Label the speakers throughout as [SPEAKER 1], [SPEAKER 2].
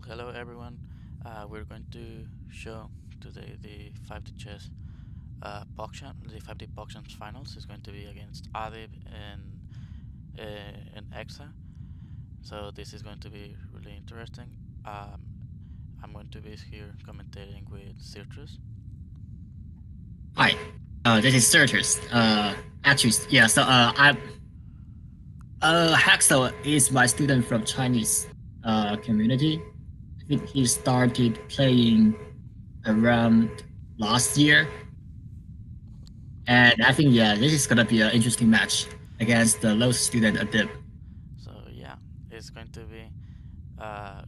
[SPEAKER 1] Hello everyone. We're going to show today the 5D chess Pogchamps. The 5D Pogchamps finals is going to be against Adib and Exa. So this is going to be really interesting. I'm going to be here commentating with Citrus.
[SPEAKER 2] Hi, this is Certus. Actually, yeah. Haxel is my student from Chinese community. I think he started playing around last year, and I think this is gonna be an interesting match against the low student Adib.
[SPEAKER 1] So yeah, it's going to be.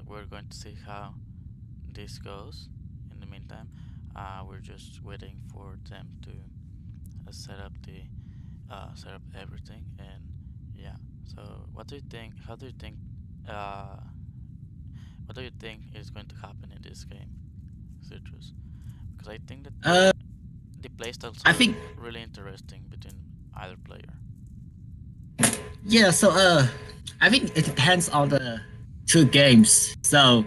[SPEAKER 1] We're going to see how this goes. In the meantime, we're just waiting for them to set up everything, and yeah. So what do you think? How do you think? Uh, what do you think is going to happen in this game, Citrus? Because I think that
[SPEAKER 2] Uh,
[SPEAKER 1] the playstyles
[SPEAKER 2] I
[SPEAKER 1] are
[SPEAKER 2] think
[SPEAKER 1] really interesting between either player.
[SPEAKER 2] yeah. I think it depends on the two games. So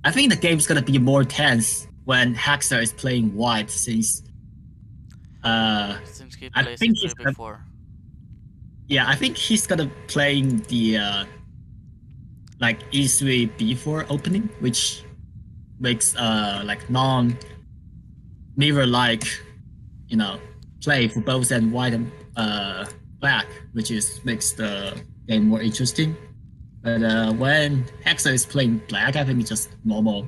[SPEAKER 2] I think the game's gonna be more tense when Haxer is playing white since uh
[SPEAKER 1] Since he
[SPEAKER 2] I
[SPEAKER 1] plays
[SPEAKER 2] think
[SPEAKER 1] E3 before.
[SPEAKER 2] I think he's gonna playing the like E3 B4 opening, which makes like non mirror like you know play for both and white and black, which is makes the game more interesting. But when Hexa is playing black, I think it's just normal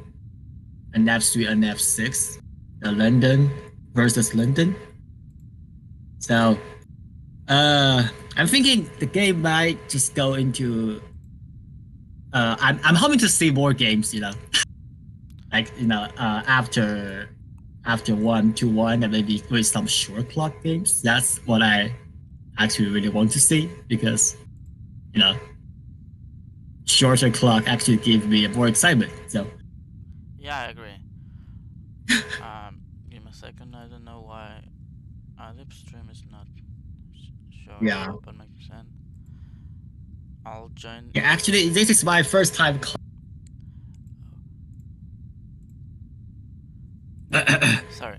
[SPEAKER 2] an F3 and F6, the London versus London. So I'm thinking the game might just go into I'm hoping to see more games, like after 1-1 and maybe with some short clock games. That's what I actually really want to see because you know shorter clock actually give me more excitement. So
[SPEAKER 1] Yeah, I agree. Give me a second. I don't know why Adib stream is not showing
[SPEAKER 2] yeah,
[SPEAKER 1] up on my percent. I'll join.
[SPEAKER 2] yeah. Actually, this is my first time.
[SPEAKER 1] Sorry,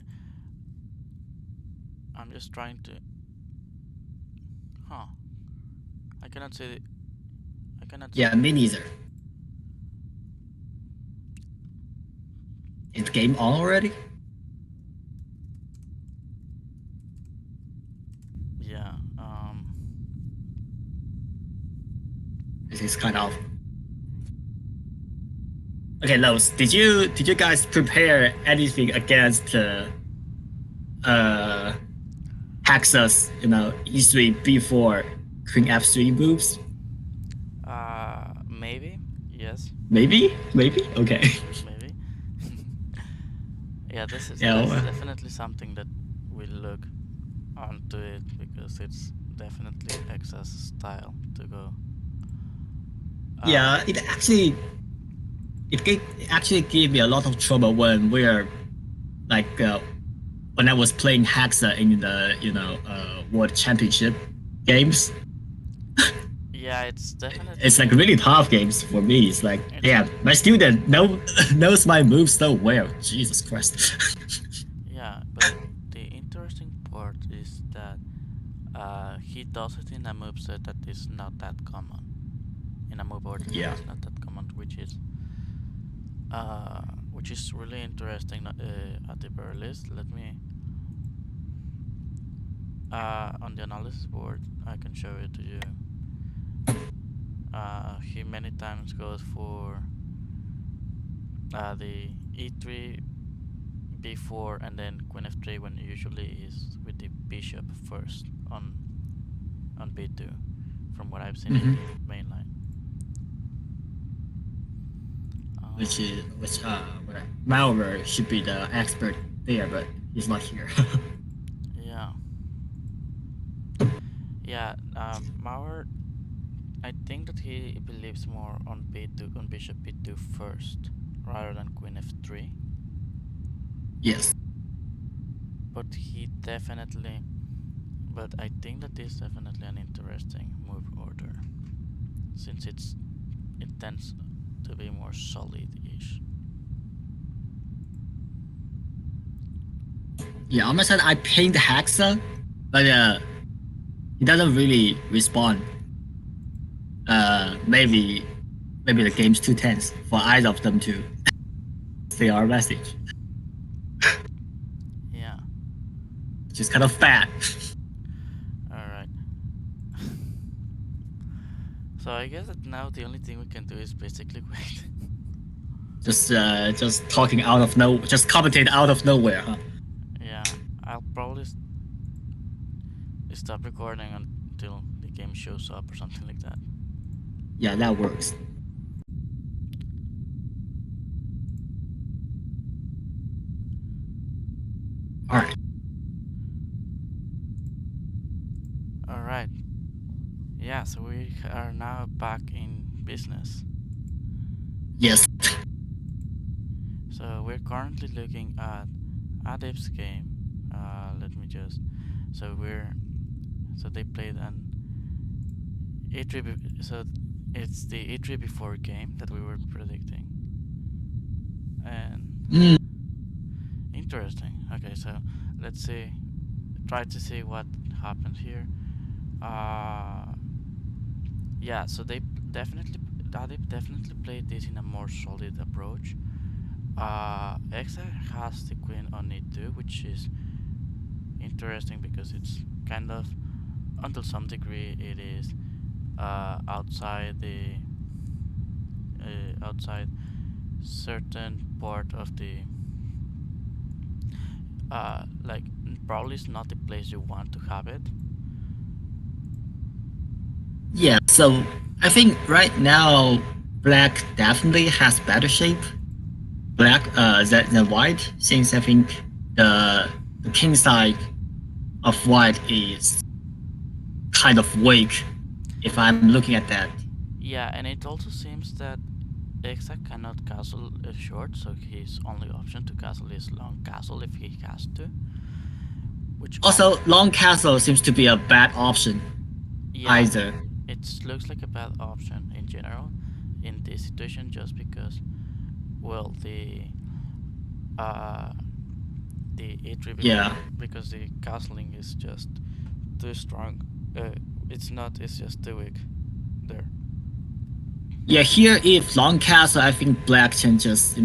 [SPEAKER 1] I'm just trying to. Huh? I cannot see. I cannot see.
[SPEAKER 2] Yeah, me neither. Is game on already?
[SPEAKER 1] Yeah.
[SPEAKER 2] This is kind of okay. Los, did you guys prepare anything against uh Hexas, E3 B4 Queen F3 moves?
[SPEAKER 1] Maybe. Yes.
[SPEAKER 2] Maybe. Okay.
[SPEAKER 1] Maybe. Yeah.
[SPEAKER 2] yeah.
[SPEAKER 1] That's definitely something that will look onto it because it's definitely Exa's style to go.
[SPEAKER 2] Yeah. It actually gave me a lot of trouble when we're like when I was playing Hexa in the World Championship games.
[SPEAKER 1] Yeah, it's
[SPEAKER 2] It's like
[SPEAKER 1] definitely.
[SPEAKER 2] really tough games for me. It's like,
[SPEAKER 1] It's
[SPEAKER 2] yeah, my student knows my moves so well. Jesus Christ.
[SPEAKER 1] Yeah, but the interesting part is that he does it in a moveset that is not that common. In a move order that
[SPEAKER 2] yeah.
[SPEAKER 1] is not that common, uh, which is really interesting at the very least. Let me on the analysis board I can show it to you. He many times goes for the e3 b4 and then queen f3 when usually is with the bishop first on b2 from what I've seen in
[SPEAKER 2] hmm
[SPEAKER 1] the main line.
[SPEAKER 2] Which Malware should be the expert there, but he's not here.
[SPEAKER 1] Yeah, yeah. Mauer, I think that he believes more on b2 on bishop b2 first rather than queen f3.
[SPEAKER 2] yes.
[SPEAKER 1] But he definitely, but I think that is definitely an interesting move order since it tends to be more solid-ish.
[SPEAKER 2] Yeah, on my side, I pinged Hexa, but he doesn't really respond. Maybe the game's too tense for either of them to see our message,
[SPEAKER 1] Yeah.
[SPEAKER 2] which is kind of bad.
[SPEAKER 1] All right. So I guess that now the only thing we can do is basically wait.
[SPEAKER 2] Just talking out of no, just commentate out of nowhere, huh?
[SPEAKER 1] Yeah, I'll probably stop recording until the game shows up or something like that.
[SPEAKER 2] Yeah, that works. All right.
[SPEAKER 1] All right. Yeah, so we are now back in business.
[SPEAKER 2] Yes.
[SPEAKER 1] So we're currently looking at Adib's game. Let me just. So they played an E3. So it's the E3 before game that we were predicting. And
[SPEAKER 2] Mm,
[SPEAKER 1] interesting. Okay, so let's see. Try to see what happened here. Yeah, so they definitely Adib definitely played this in a more solid approach. Exa has the queen on e2, which is interesting because it's kind of, until some degree, it is outside the outside certain part of the like probably it's not the place you want to have it.
[SPEAKER 2] yeah. So I think right now black definitely has better shape. Black than white, since I think the king side of white is kind of weak. If I'm looking at that.
[SPEAKER 1] Yeah, and it also seems that Exa cannot castle a short, so his only option to castle is long castle if he has to. Which might,
[SPEAKER 2] Also, long castle seems to be a bad option
[SPEAKER 1] yeah,
[SPEAKER 2] either.
[SPEAKER 1] it looks like a bad option in general in this situation, just because, well, uh the E3 before,
[SPEAKER 2] Yeah.
[SPEAKER 1] because the castling is just too strong. It's not. It's just too weak there.
[SPEAKER 2] Yeah, here if long castle, I think black can just,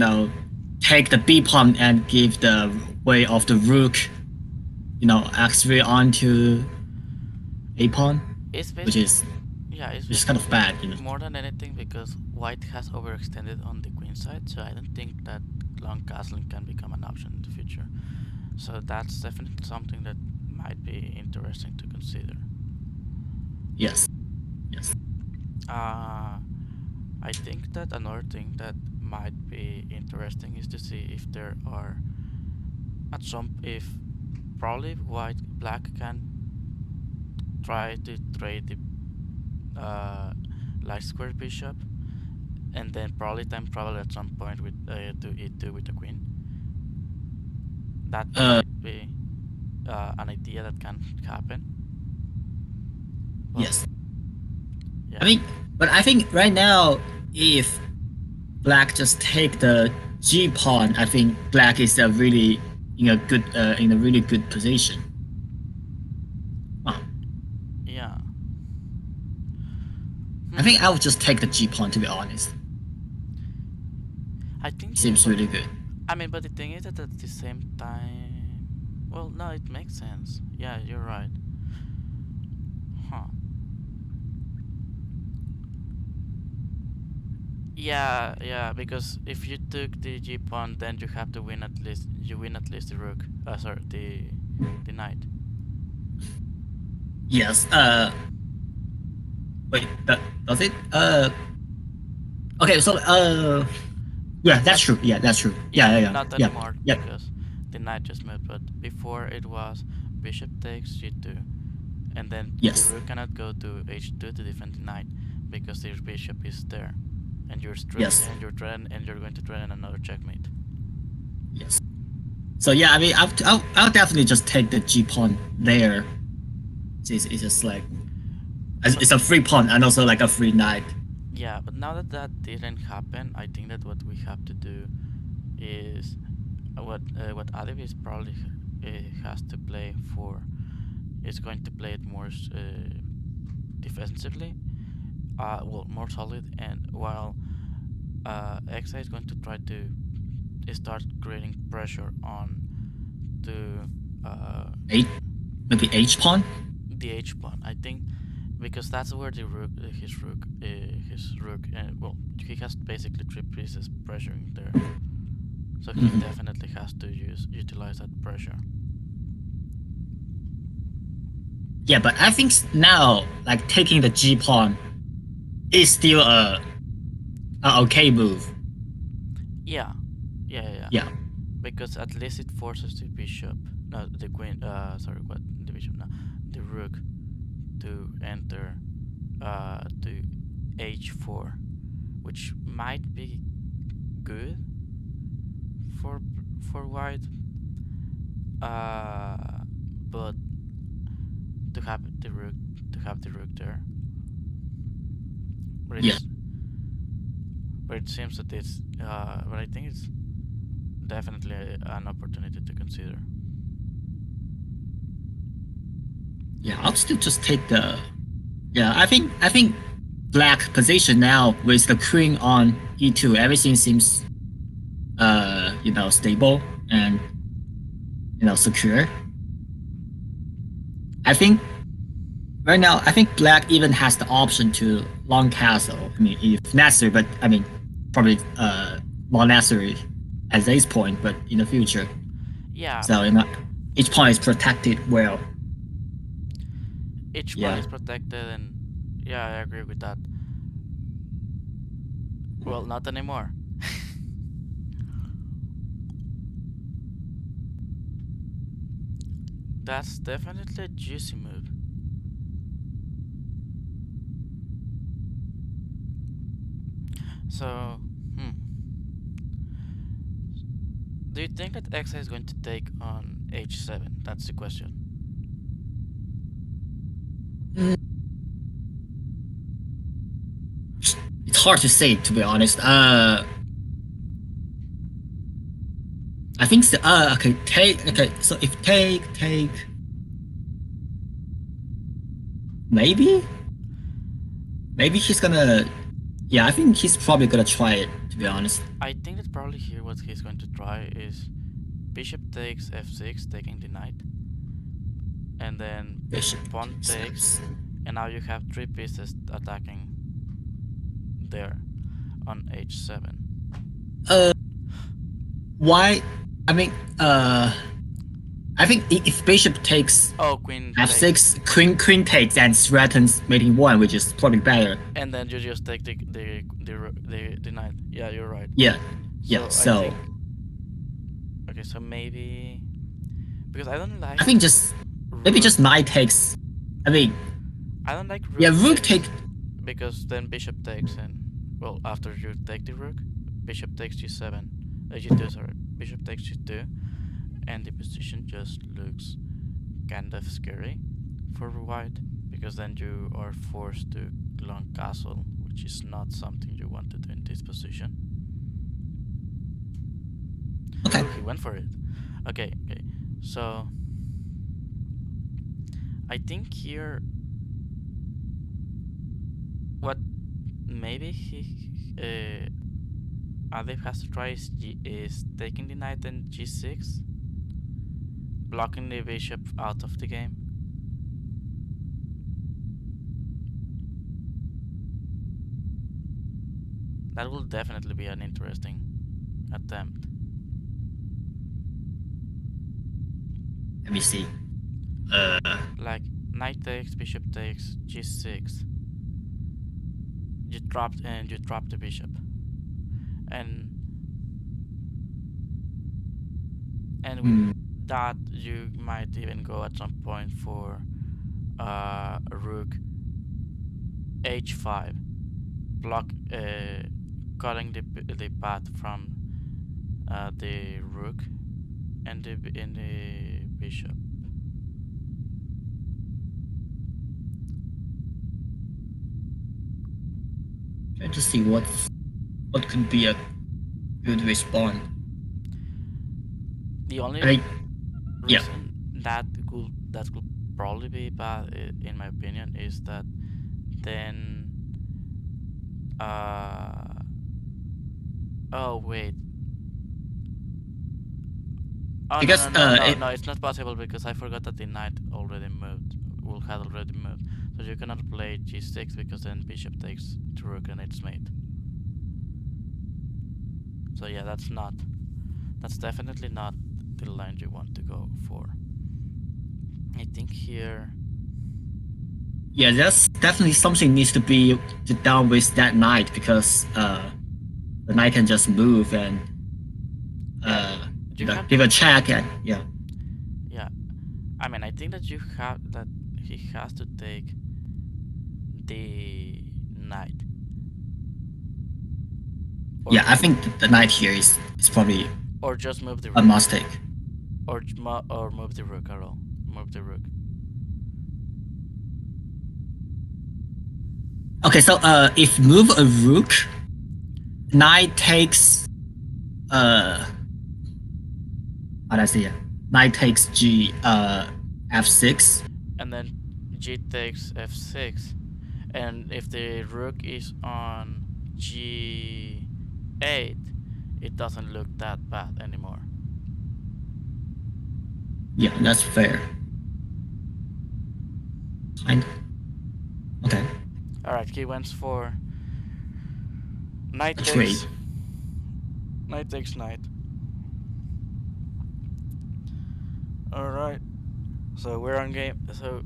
[SPEAKER 2] take the B pawn and give the way of the rook, x3 onto A pawn,
[SPEAKER 1] It's
[SPEAKER 2] which
[SPEAKER 1] basically,
[SPEAKER 2] is
[SPEAKER 1] yeah, it's
[SPEAKER 2] which is kind of
[SPEAKER 1] basically
[SPEAKER 2] bad.
[SPEAKER 1] more than anything because white has overextended on the queen side, so I don't think that long castling can become an option in the future. So that's definitely something that might be interesting to consider.
[SPEAKER 2] Yes. Yes.
[SPEAKER 1] Uh, I think that another thing that might be interesting is to see if there are if probably white black can try to trade the light square bishop, and then probably at some point with to e2 with the queen. That
[SPEAKER 2] Uh.
[SPEAKER 1] might be an idea that can happen. Well,
[SPEAKER 2] Yes. I
[SPEAKER 1] yeah,
[SPEAKER 2] mean, but I think right now, if black just take the G pawn, I think black is a really in a really good position. Huh.
[SPEAKER 1] yeah.
[SPEAKER 2] I think I
[SPEAKER 1] Hmm.
[SPEAKER 2] would just take the G pawn, to be honest.
[SPEAKER 1] I think
[SPEAKER 2] It
[SPEAKER 1] so,
[SPEAKER 2] seems
[SPEAKER 1] but
[SPEAKER 2] really good.
[SPEAKER 1] I mean, but the thing is that at the same time, well, no, it makes sense. Yeah, you're right. Huh. Yeah, yeah, because if you took the G pawn, then you have to win at least. You win at least the rook. Sorry, the knight.
[SPEAKER 2] Yes. Wait. Does it? Okay. So. Yeah, that's
[SPEAKER 1] Not,
[SPEAKER 2] true. Yeah, that's true.
[SPEAKER 1] yeah,
[SPEAKER 2] Yeah. Yeah.
[SPEAKER 1] not
[SPEAKER 2] Yeah.
[SPEAKER 1] anymore
[SPEAKER 2] Yeah.
[SPEAKER 1] because the knight just moved. But before it was bishop takes G2, and then the
[SPEAKER 2] Yes.
[SPEAKER 1] rook cannot go to H2 to defend the knight because the bishop is there, and
[SPEAKER 2] Yes.
[SPEAKER 1] and you're going to threaten another checkmate.
[SPEAKER 2] Yes. So yeah, I mean, I'll definitely just take the G pawn there. It's just like
[SPEAKER 1] But
[SPEAKER 2] it's a free pawn and also like a free knight.
[SPEAKER 1] Yeah, but now that that didn't happen, I think that what we have to do is what Adib is probably has to play for is going to play it more defensively, well, more solid, and while Exa is going to try to start creating pressure on the uh,
[SPEAKER 2] Eight, maybe H pawn.
[SPEAKER 1] the H pawn. I think because that's where the rook, his rook, well, he has basically three pieces pressuring there, so he
[SPEAKER 2] Mhm.
[SPEAKER 1] definitely has to utilize that pressure.
[SPEAKER 2] Yeah, but I think now like taking the G pawn is still a okay move.
[SPEAKER 1] Yeah, yeah.
[SPEAKER 2] Yeah,
[SPEAKER 1] Because at least it forces the bishop, no, the queen. Sorry, what the bishop? No, the rook to enter to h4, which might be good for for white. But to have the rook there, but
[SPEAKER 2] yeah,
[SPEAKER 1] it seems that it's but I think it's definitely an opportunity to consider.
[SPEAKER 2] yeah. I'll still just take the. Yeah, I think black position now with the queen on e2, everything seems stable and secure. I think right now I think black even has the option to long castle. I mean, if necessary, but I mean probably not necessary at this point, but in the future.
[SPEAKER 1] Yeah,
[SPEAKER 2] So each pawn is protected well.
[SPEAKER 1] each pawn
[SPEAKER 2] Yeah.
[SPEAKER 1] is protected, and yeah, I agree with that. Well, not anymore. That's definitely a juicy move. So, hmm. Do you think that Xa is going to take on h7? That's the question.
[SPEAKER 2] Mm, it's hard to say to be honest. I think so. Okay, take. Okay, so if take, maybe, maybe he's gonna. Yeah, I think he's probably gonna try it. To be honest,
[SPEAKER 1] I think that probably here what he's going to try is bishop takes f6, taking the knight, and then
[SPEAKER 2] bishop
[SPEAKER 1] pawn takes,
[SPEAKER 2] steps.
[SPEAKER 1] and now you have three pieces attacking there on h7.
[SPEAKER 2] Uh, why? I mean, I think if bishop takes
[SPEAKER 1] Oh, queen takes,
[SPEAKER 2] f6, queen takes and threatens mating one, which is probably better.
[SPEAKER 1] and then you just take the knight. Yeah, you're right.
[SPEAKER 2] Yeah, yeah.
[SPEAKER 1] So I
[SPEAKER 2] So
[SPEAKER 1] think okay, so maybe because I don't
[SPEAKER 2] I
[SPEAKER 1] like
[SPEAKER 2] think just maybe
[SPEAKER 1] rook.
[SPEAKER 2] just knight takes. I mean,
[SPEAKER 1] I don't like
[SPEAKER 2] yeah,
[SPEAKER 1] rook
[SPEAKER 2] rook take.
[SPEAKER 1] takes because then bishop takes, and well, after you take the rook, bishop takes g7, g2, sorry, bishop takes g2, and the position just looks kind of scary for white because then you are forced to long castle, which is not something you want to do in this position.
[SPEAKER 2] Okay.
[SPEAKER 1] Oh, he went for it. Okay, okay. So I think here what maybe he Adib has to try is taking the knight and g6, blocking the bishop out of the game. That will definitely be an interesting attempt.
[SPEAKER 2] Let me see. Uh,
[SPEAKER 1] Like knight takes, bishop takes, g6. You drop the bishop, and with
[SPEAKER 2] hmm,
[SPEAKER 1] that you might even go at some point for rook h5, block cutting the path from the rook and the bishop.
[SPEAKER 2] Trying to see what could be a good respawn.
[SPEAKER 1] The only
[SPEAKER 2] I mean, yeah.
[SPEAKER 1] reason that could probably be bad, in my opinion, is that then uh oh wait, oh no
[SPEAKER 2] Because
[SPEAKER 1] no no no no, it's not possible because I forgot that the knight already moved, will had already moved, so you cannot play g6 because then bishop takes to rook and it's mate. So yeah, that's definitely not the line you want to go for. I think here,
[SPEAKER 2] yeah, there's definitely something needs to be done with that knight because the knight can just move and
[SPEAKER 1] yeah, you have
[SPEAKER 2] give a check and yeah.
[SPEAKER 1] yeah. I mean, I think that you have that he has to take the knight,
[SPEAKER 2] Yeah,
[SPEAKER 1] or
[SPEAKER 2] I think the knight here is probably
[SPEAKER 1] or just move the
[SPEAKER 2] a
[SPEAKER 1] rook,
[SPEAKER 2] mistake.
[SPEAKER 1] or move the rook at all. Move the rook.
[SPEAKER 2] Okay, so if move a rook, knight takes uh how do I say it? Knight takes G f6.
[SPEAKER 1] And then g takes f6, and if the rook is on g8, it doesn't look that bad anymore.
[SPEAKER 2] Yeah, that's fair. Kind of. Okay.
[SPEAKER 1] All right, he went for knight
[SPEAKER 2] A trade.
[SPEAKER 1] takes knight takes knight. All right, so we're on game. So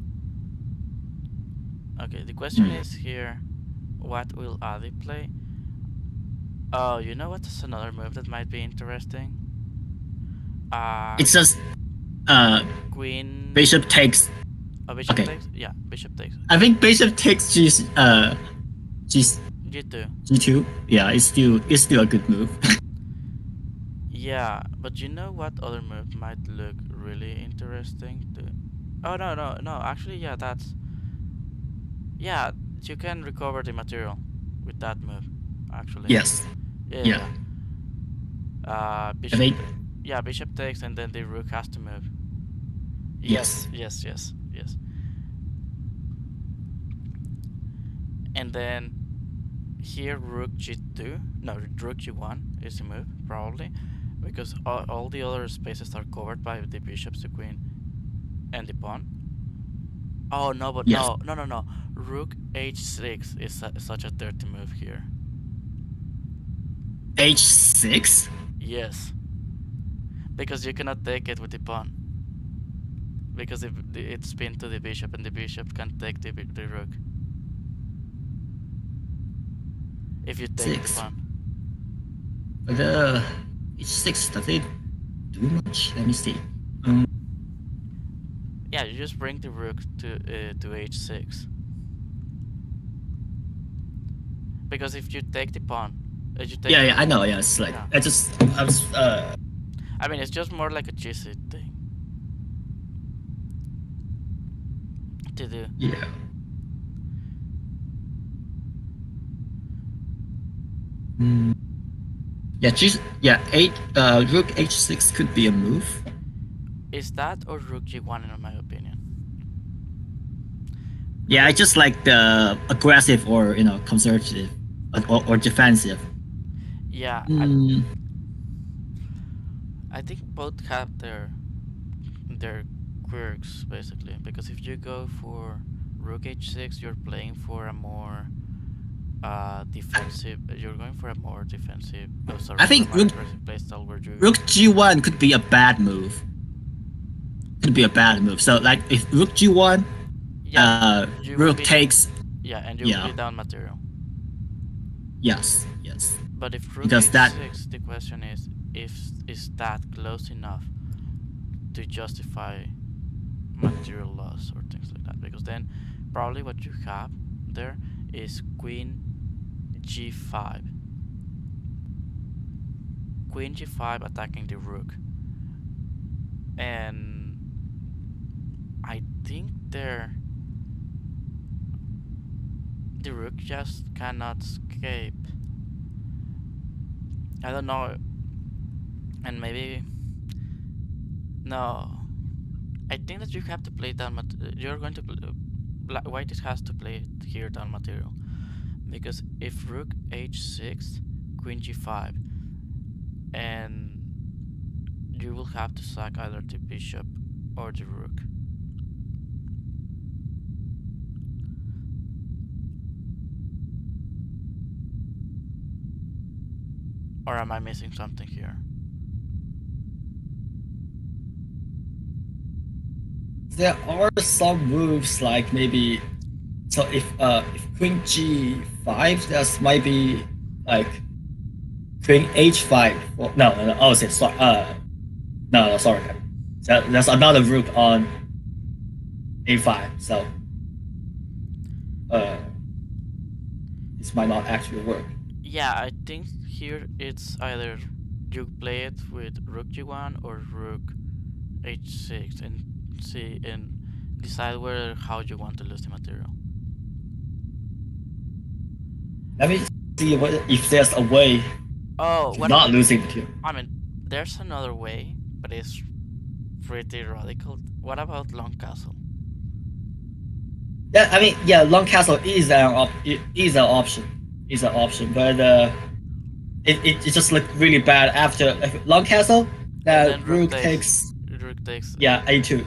[SPEAKER 1] okay, the question
[SPEAKER 2] Hmm.
[SPEAKER 1] is here, what will Adi play? Oh, you know what's another move that might be interesting? Uh,
[SPEAKER 2] It's just uh
[SPEAKER 1] queen.
[SPEAKER 2] bishop takes.
[SPEAKER 1] Oh, bishop
[SPEAKER 2] Okay,
[SPEAKER 1] takes. Yeah, bishop takes.
[SPEAKER 2] I think bishop takes G
[SPEAKER 1] G2.
[SPEAKER 2] G2. Yeah, it's still a good move.
[SPEAKER 1] Yeah, but you know what other move might look really interesting too? Oh no no no! Actually, yeah, yeah. You can recover the material with that move. Actually,
[SPEAKER 2] Yes.
[SPEAKER 1] yeah, yeah,
[SPEAKER 2] Yeah.
[SPEAKER 1] yeah.
[SPEAKER 2] I think
[SPEAKER 1] Yeah, bishop takes, and then the rook has to move. Yes,
[SPEAKER 2] yes.
[SPEAKER 1] yes, yes, yes. And then here rook g2. No, rook g1 is the move probably, because all the other spaces are covered by the bishop, the queen, and the pawn. Oh no, but
[SPEAKER 2] Yes.
[SPEAKER 1] no, no, no, no. Rook h6 is such a dirty move here.
[SPEAKER 2] H6.
[SPEAKER 1] Yes, because you cannot take it with the pawn. Because if it's pinned to the bishop, and the bishop can take the rook if you take the
[SPEAKER 2] 6.
[SPEAKER 1] pawn.
[SPEAKER 2] But H6 does it do much? Let me see. Um,
[SPEAKER 1] Yeah, you just bring the rook to h6. Because if you take the pawn, if you take
[SPEAKER 2] yeah,
[SPEAKER 1] the
[SPEAKER 2] yeah, I
[SPEAKER 1] rook,
[SPEAKER 2] know. Yeah, it's like
[SPEAKER 1] yeah.
[SPEAKER 2] I was
[SPEAKER 1] I mean, it's just more like a cheesy thing to do.
[SPEAKER 2] yeah. Mm, yeah, yeah, eight rook H6 could be a move.
[SPEAKER 1] Is that or rook g1 in my opinion?
[SPEAKER 2] Yeah, I
[SPEAKER 1] Rook,
[SPEAKER 2] just like the aggressive or conservative or defensive.
[SPEAKER 1] yeah.
[SPEAKER 2] Mm,
[SPEAKER 1] I think both have their quirks basically, because if you go for rook h6, you're playing for a more defensive. You're going for a more defensive. Oh, sorry,
[SPEAKER 2] I
[SPEAKER 1] for a
[SPEAKER 2] think
[SPEAKER 1] more aggressive playstyle where you.
[SPEAKER 2] rook G1 could be a bad move. Could be a bad move. So like if rook G1,
[SPEAKER 1] Yeah, you will
[SPEAKER 2] rook
[SPEAKER 1] be.
[SPEAKER 2] takes.
[SPEAKER 1] Yeah, and you will
[SPEAKER 2] Yeah.
[SPEAKER 1] be down material.
[SPEAKER 2] Yes. Yes.
[SPEAKER 1] But if rook
[SPEAKER 2] Because that.
[SPEAKER 1] h6, the question if is that close enough to justify material loss or things like that? Because then probably what you have there is queen g5. Queen g5 attacking the rook. And I think the rook just cannot escape. I don't know, and maybe no. I think that you have to play down. You're going to white has to play it here down material, because if rook h6, queen g5, and you will have to sack either the bishop or the rook. Or am I missing something here?
[SPEAKER 2] There are some moves like maybe so if queen g5, that's might be like queen h5. Well, no, oh, sorry. No, sorry. There's another rook on a5, so uh, this might not actually work.
[SPEAKER 1] Yeah, I think here it's either you play it with rook g1 or rook h6 and see and decide where how you want to lose the material.
[SPEAKER 2] Let me see if there's a way
[SPEAKER 1] Oh,
[SPEAKER 2] to
[SPEAKER 1] what
[SPEAKER 2] not
[SPEAKER 1] about?
[SPEAKER 2] losing material.
[SPEAKER 1] I mean, there's another way, but it's pretty radical. What about long castle?
[SPEAKER 2] Yeah, I mean, yeah, long castle is is an option. Is an option, but it just looked really bad after long castle.
[SPEAKER 1] And
[SPEAKER 2] That
[SPEAKER 1] then rook
[SPEAKER 2] rook
[SPEAKER 1] takes.
[SPEAKER 2] takes,
[SPEAKER 1] Rook takes.
[SPEAKER 2] yeah, a2.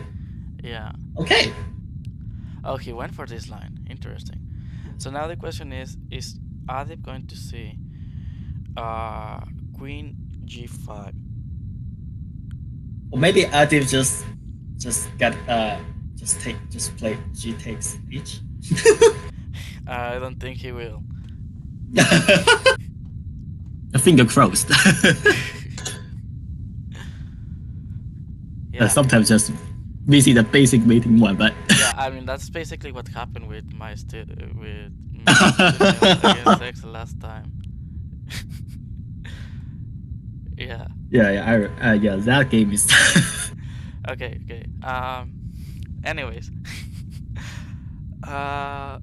[SPEAKER 1] Yeah.
[SPEAKER 2] Okay.
[SPEAKER 1] Oh, he went for this line. Interesting. So now the question is Adib going to see uh queen g5?
[SPEAKER 2] Or maybe Adib just get just play g takes h.
[SPEAKER 1] I don't think he will.
[SPEAKER 2] A finger crossed.
[SPEAKER 1] Yeah.
[SPEAKER 2] Sometimes just busy the basic mating one, but
[SPEAKER 1] Yeah, I mean that's basically what happened with my with me against X last time. Yeah.
[SPEAKER 2] yeah, that game is.
[SPEAKER 1] Okay. Okay. Anyways. uh.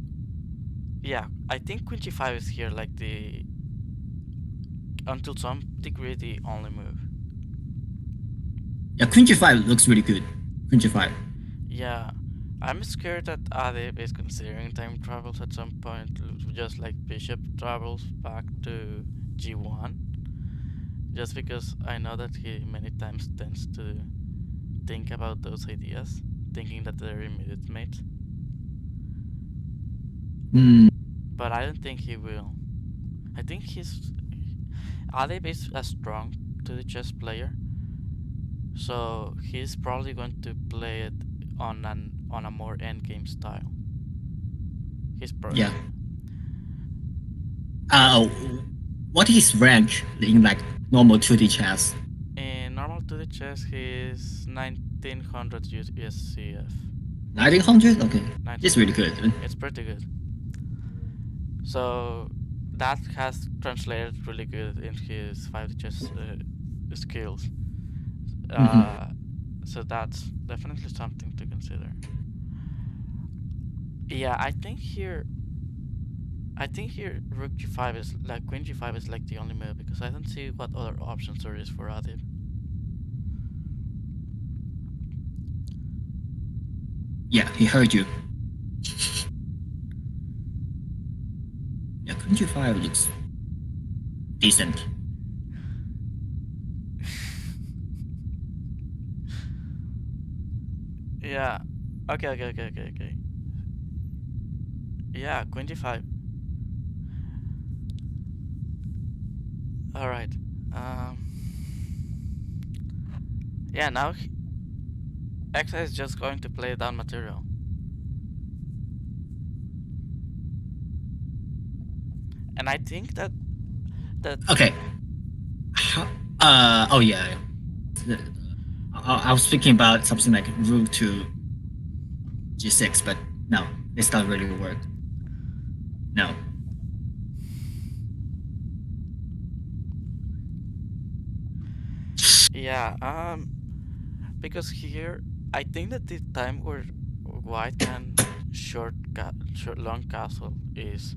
[SPEAKER 1] Yeah, I think queen g5 is here like the until some degree the only move.
[SPEAKER 2] Yeah, queen g5 looks really good. Queen g5.
[SPEAKER 1] Yeah, I'm scared that Adib is considering time travels at some point, just like bishop travels back to g1. Just because I know that he many times tends to think about those ideas, thinking that they're immediate mates.
[SPEAKER 2] Hmm.
[SPEAKER 1] But I don't think he will. I think Adib is a strong to the chess player, so he's probably going to play it on a more endgame style.
[SPEAKER 2] Yeah. Uh, what is rank in like normal 2D chess?
[SPEAKER 1] In normal 2D chess, he's 1900 USCF.
[SPEAKER 2] 1900? Okay. It's
[SPEAKER 1] 1900.
[SPEAKER 2] really good.
[SPEAKER 1] It's pretty good. So that has translated really good in his 5D chess skills.
[SPEAKER 2] Mm-hmm.
[SPEAKER 1] So that's definitely something to consider. Yeah, I think here Rook G5 is like Queen G5 is like the only move because I don't see what other options there is for Adib.
[SPEAKER 2] Yeah, he heard you. Yeah, Queen G5 looks decent.
[SPEAKER 1] Yeah. Okay. Yeah, Queen G5. All right. Um. Yeah, now Exa is just going to play down material. And I think that
[SPEAKER 2] Okay. Oh yeah. I was thinking about something like rook to g6, but no, this doesn't really work. No.
[SPEAKER 1] yeah, because here I think that the time where white can short long castle is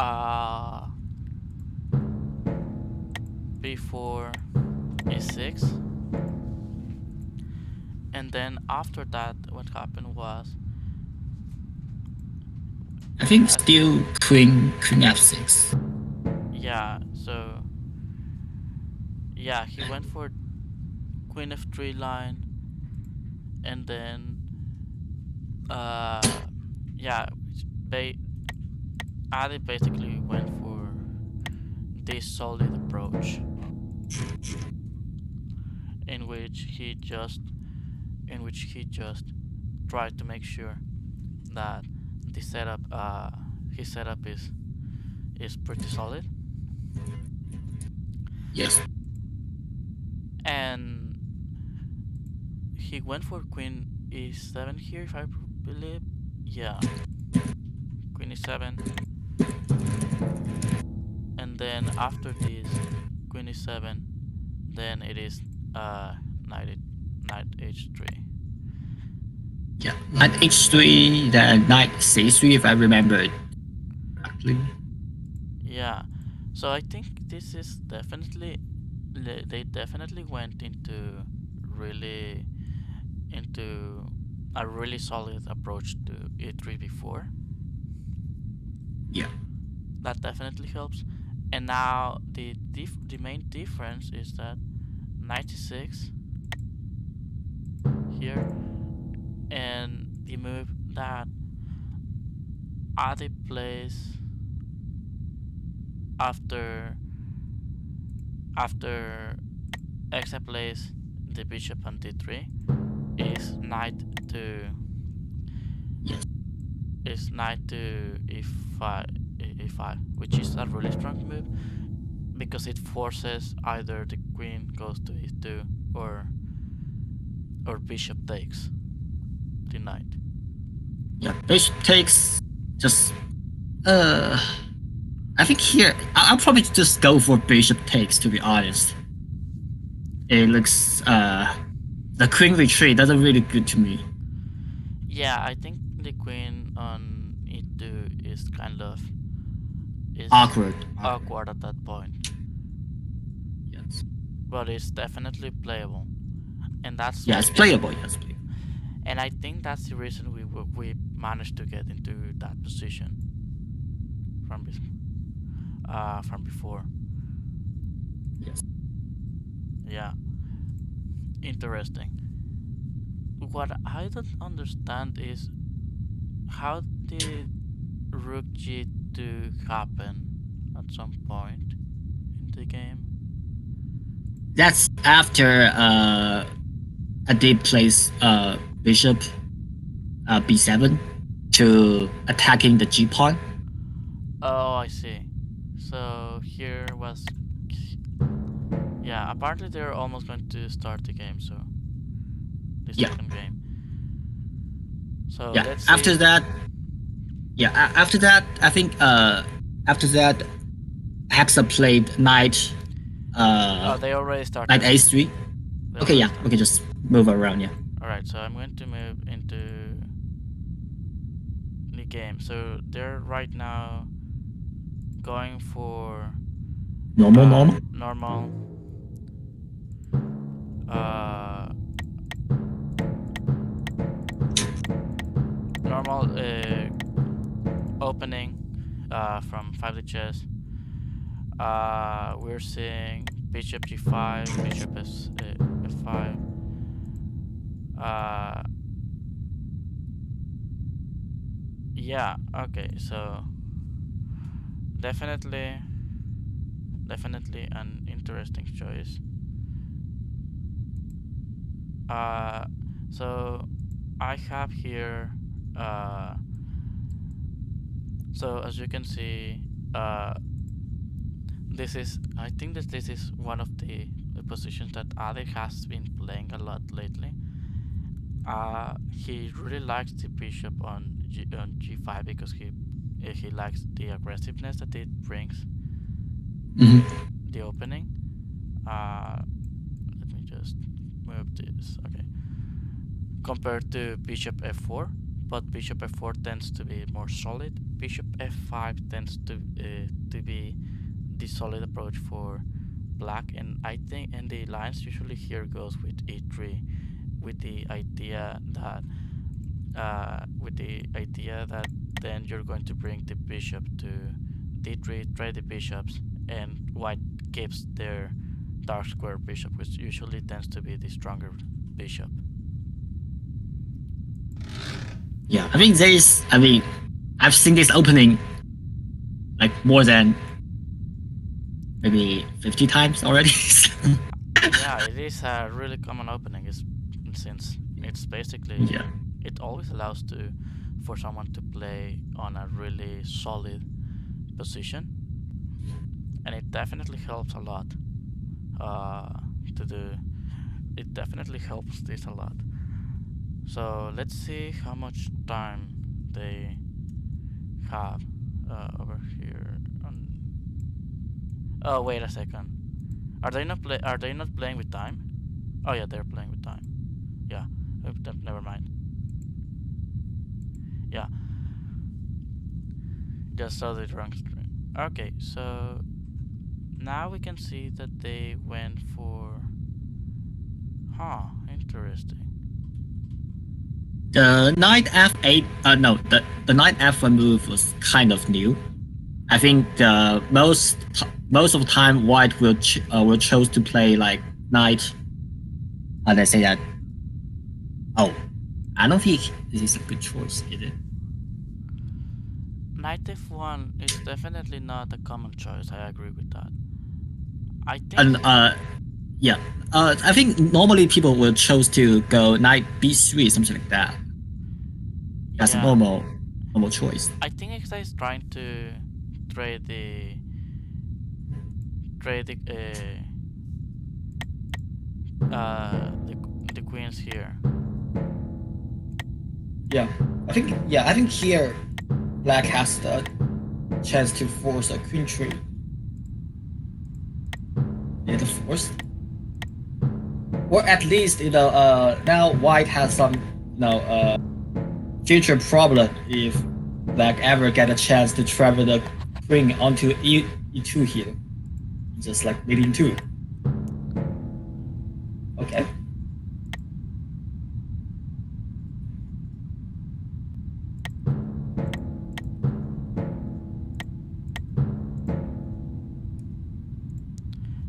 [SPEAKER 1] Uh, before e6, and then after that, what happened was,
[SPEAKER 2] I think
[SPEAKER 1] I
[SPEAKER 2] still queen f6.
[SPEAKER 1] yeah. So yeah, he went for queen f3 line, and then uh, yeah, they Adi basically went for this solid approach in which he just in which he just tried to make sure that the setup his setup is pretty solid,
[SPEAKER 2] Yes.
[SPEAKER 1] and he went for queen e7 here, if I believe. Yeah, queen e7, and then after this queen e7, then it is uh knight knight h3.
[SPEAKER 2] Yeah. Knight h3, then knight c3, if I remember it correctly.
[SPEAKER 1] Yeah, so I think this is definitely they definitely went really into a really solid approach to e3 before.
[SPEAKER 2] Yeah.
[SPEAKER 1] That definitely helps. And now the main difference is that 96 here, and the move that Adi plays after after Exa plays the bishop on d3 is
[SPEAKER 2] Yes.
[SPEAKER 1] knight to e5, e5, which is a really strong move because it forces either the queen goes to e2 or bishop takes the knight.
[SPEAKER 2] Yeah. Bishop takes just I think here I'll probably just go for bishop takes, to be honest. It looks the queen retreat doesn't really good to me.
[SPEAKER 1] Yeah, I think the queen on e2 is kind of is
[SPEAKER 2] Awkward. Awkward.
[SPEAKER 1] awkward at that point,
[SPEAKER 2] Yes.
[SPEAKER 1] but it's definitely playable, and that's
[SPEAKER 2] Yeah, it's playable. Yes, playable.
[SPEAKER 1] and I think that's the reason we managed to get into that position from from before.
[SPEAKER 2] Yes.
[SPEAKER 1] Yeah, interesting. What I don't understand is how did Rook G2 happen at some point in the game?
[SPEAKER 2] That's after a deep plays bishop b7 to attacking the g pawn.
[SPEAKER 1] Oh, I see. So here was, yeah. Apparently they're almost going to start the game, so the
[SPEAKER 2] Yeah.
[SPEAKER 1] second game. So
[SPEAKER 2] Yeah.
[SPEAKER 1] let's
[SPEAKER 2] After
[SPEAKER 1] see.
[SPEAKER 2] that, yeah. After that, I think after that, Hexa played
[SPEAKER 1] Oh, they already
[SPEAKER 2] knight
[SPEAKER 1] started.
[SPEAKER 2] a3.
[SPEAKER 1] They
[SPEAKER 2] Okay,
[SPEAKER 1] already
[SPEAKER 2] yeah.
[SPEAKER 1] started.
[SPEAKER 2] Okay, just move around. Yeah.
[SPEAKER 1] All right, so I'm going to move into the game. So they're right now going for
[SPEAKER 2] Normal.
[SPEAKER 1] normal uh, normal opening from 5D chess. We're seeing bishop g5, bishop f5. Uh, yeah, okay, so definitely, definitely an interesting choice. Uh, so I have here, uh, so as you can see, I think that this is one of the positions that Adi has been playing a lot lately. He really likes the bishop on g5 because he likes the aggressiveness that it brings,
[SPEAKER 2] Mm-hmm.
[SPEAKER 1] the opening. Let me just move this. Okay, compared to bishop f4, but bishop f4 tends to be more solid. bishop f5 tends to be the solid approach for black, and I think and the lines usually here goes with e3 with the idea that then you're going to bring the bishop to d3, trade the bishops, and white keeps their dark square bishop, which usually tends to be the stronger bishop.
[SPEAKER 2] Yeah, I mean there is. I mean, I've seen this opening like more than maybe 50 times already.
[SPEAKER 1] Yeah, it is a really common opening, since it's basically
[SPEAKER 2] Yeah.
[SPEAKER 1] it always allows to for someone to play on a really solid position, and it definitely helps a lot. Uh, to do it definitely helps this a lot. So let's see how much time they have over here. Oh, wait a second. Are they not playing with time? Oh yeah, they're playing with time. Yeah. Never mind. Yeah. Just saw the wrong string. Okay, so now we can see that they went for. Huh. Interesting.
[SPEAKER 2] The knight f8. No, the knight f1 move was kind of new. I think most of the time white will choose to play like knight. How do I say that? Oh, I don't think this is a good choice, is it?
[SPEAKER 1] Knight f1 is definitely not a common choice. I agree with that. I think.
[SPEAKER 2] And yeah, I think normally people will choose to go knight b3, something like that. That's a
[SPEAKER 1] Yeah.
[SPEAKER 2] normal choice.
[SPEAKER 1] I think Exa is trying to trade the trade the queens here.
[SPEAKER 2] Yeah, I think here black has the chance to force a queen tree. Yeah, the force, or at least now white has some future problem if black ever get a chance to travel the queen onto e2 here, just like leading two. Okay.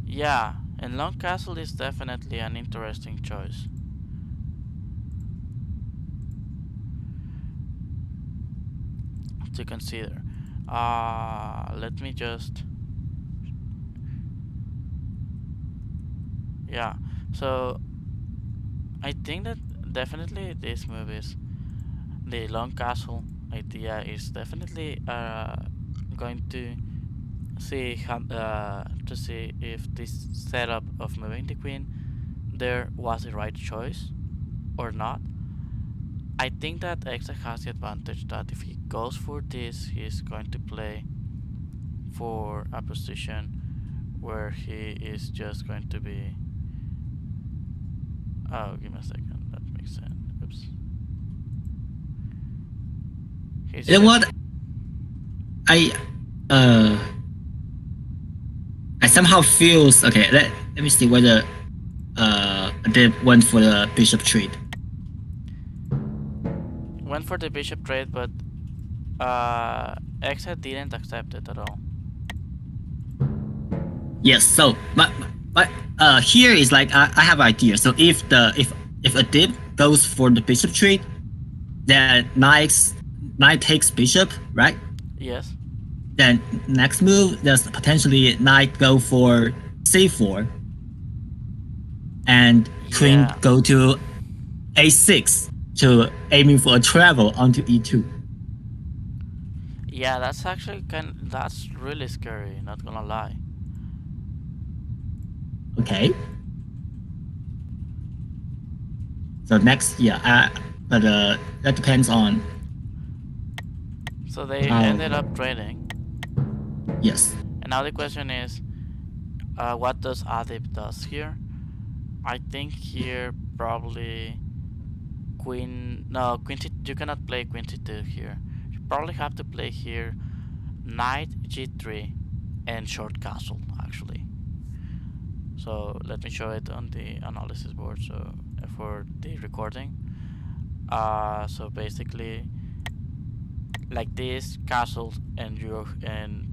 [SPEAKER 1] Yeah, and long castle is definitely an interesting choice to consider. Let me just. Yeah, so I think that definitely this move is the long castle idea is definitely going to see if this setup of moving the queen there was the right choice or not. I think that Exa has the advantage that if he goes for this, he's going to play for a position where he is just going to be. Oh, give me a second. That makes sense. Oops. He's
[SPEAKER 2] You know
[SPEAKER 1] just.
[SPEAKER 2] what? I uh I somehow feels okay. Let me see whether they went for the bishop trade.
[SPEAKER 1] Went for the bishop trade, but Exa didn't accept it at all.
[SPEAKER 2] Yes. So but here is like I have an idea. So if a dip goes for the bishop trade, then knight takes bishop, right?
[SPEAKER 1] Yes.
[SPEAKER 2] Then next move, there's potentially knight go for c4, and queen
[SPEAKER 1] Yeah.
[SPEAKER 2] go to a6 to aiming for a travel onto e2.
[SPEAKER 1] Yeah, that's actually that's really scary, not gonna lie.
[SPEAKER 2] Okay. So next, yeah, but that depends on
[SPEAKER 1] So they
[SPEAKER 2] how.
[SPEAKER 1] ended up trading.
[SPEAKER 2] Yes.
[SPEAKER 1] And now the question is, what does Adib does here? I think here probably queen. No, queen. You cannot play queen c2 here. probably have to play here knight g3 and short castle actually. So let me show it on the analysis board. So for the recording, so basically like this castle and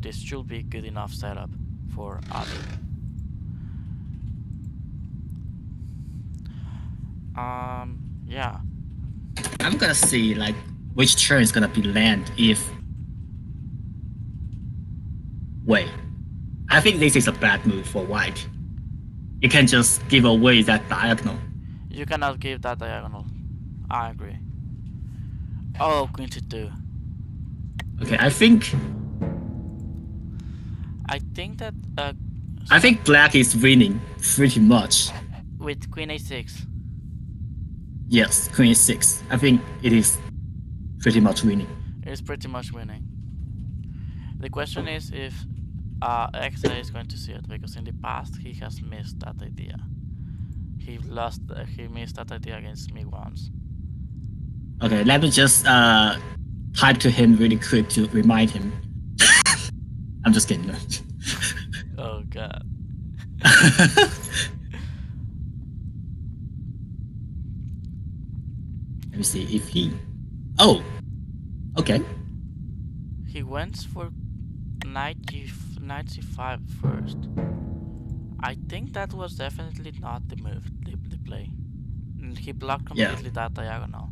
[SPEAKER 1] this should be good enough setup for Adib. Yeah,
[SPEAKER 2] I'm gonna see like which turn is gonna be land if wait. I think this is a bad move for white. You can just give away that diagonal.
[SPEAKER 1] you cannot give that diagonal. I agree. Oh, queen to 2.
[SPEAKER 2] Okay, I think
[SPEAKER 1] I think that
[SPEAKER 2] I think black is winning pretty much.
[SPEAKER 1] with queen a6.
[SPEAKER 2] Yes, queen e6. I think it is pretty much winning.
[SPEAKER 1] It is pretty much winning. The question is if Exa is going to see it, because in the past he has missed that idea. He missed that idea against me once.
[SPEAKER 2] Okay, let me just type to him really quick to remind him. I'm just kidding.
[SPEAKER 1] Oh god.
[SPEAKER 2] Let me see if he. Oh, okay.
[SPEAKER 1] He went for knight c5 first. I think that was definitely not the move, the play. He blocked completely that diagonal.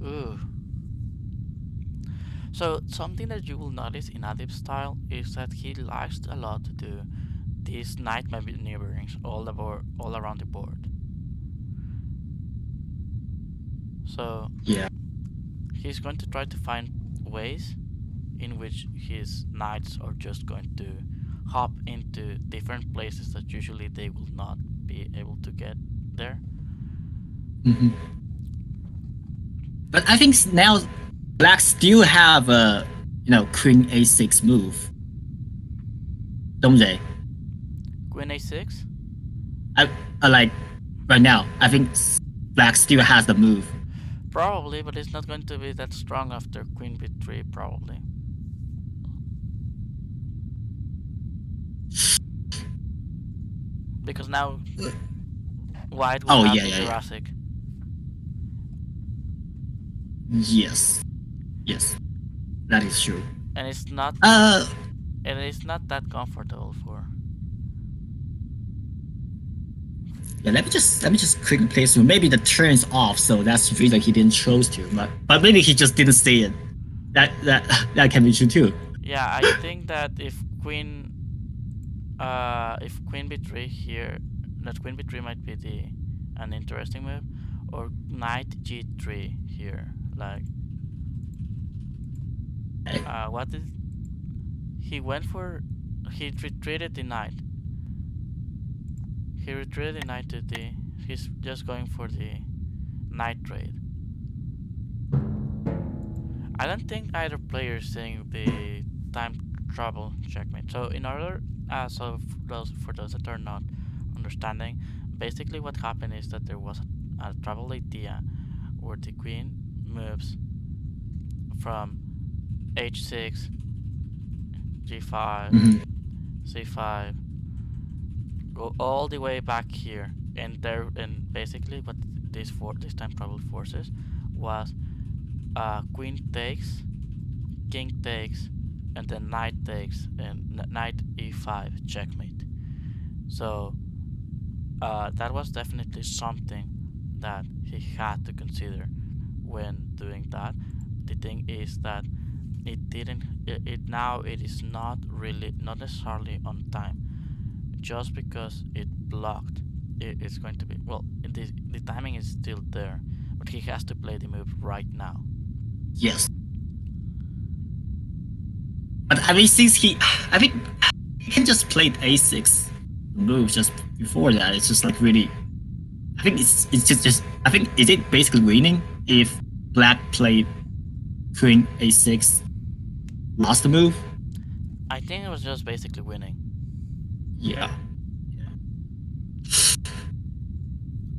[SPEAKER 1] Ooh. So something that you will notice in Adib's style is that he likes a lot to do these knight maneuverings all around the board. So
[SPEAKER 2] Yeah.
[SPEAKER 1] he's going to try to find ways in which his knights are just going to hop into different places that usually they will not be able to get there.
[SPEAKER 2] Mm-hmm. But I think now black still have a queen a6 move, don't they?
[SPEAKER 1] Queen a6?
[SPEAKER 2] I like right now. I think black still has the move.
[SPEAKER 1] Probably, but it's not going to be that strong after queen b3, probably. Because now white will have the Jurassic.
[SPEAKER 2] Yes, yes, that is true.
[SPEAKER 1] And it's not that comfortable for.
[SPEAKER 2] Yeah, let me just quickly place through. Maybe the turn's off, so that's the reason he didn't choose to. But maybe he just didn't see it. That can be true too.
[SPEAKER 1] Yeah, I think that if queen b3 here, that queen b3 might be an interesting move, or knight g3 here. Like, what did he went for? He retreated the knight. He retreated the knight to d. He's just going for the knight trade. I don't think either player is saying the time trouble checkmate. So in order, so for those that are not understanding, basically what happened is that there was a trouble idea where the queen moves from h6, g5, c5, go all the way back here, and basically what this time trouble forces was queen takes, king takes, and then knight takes, and knight e5 checkmate. So that was definitely something that he had to consider when doing that. The thing is that it is not necessarily on time, just because it blocked. It's going to be, well, the timing is still there, but he has to play the move right now.
[SPEAKER 2] Yes. But I mean, since I think he can just play a6 move just before that. It's just like really. I think it's just. I think is it basically winning if black played queen a6, lost the move?
[SPEAKER 1] I think it was just basically winning.
[SPEAKER 2] Yeah.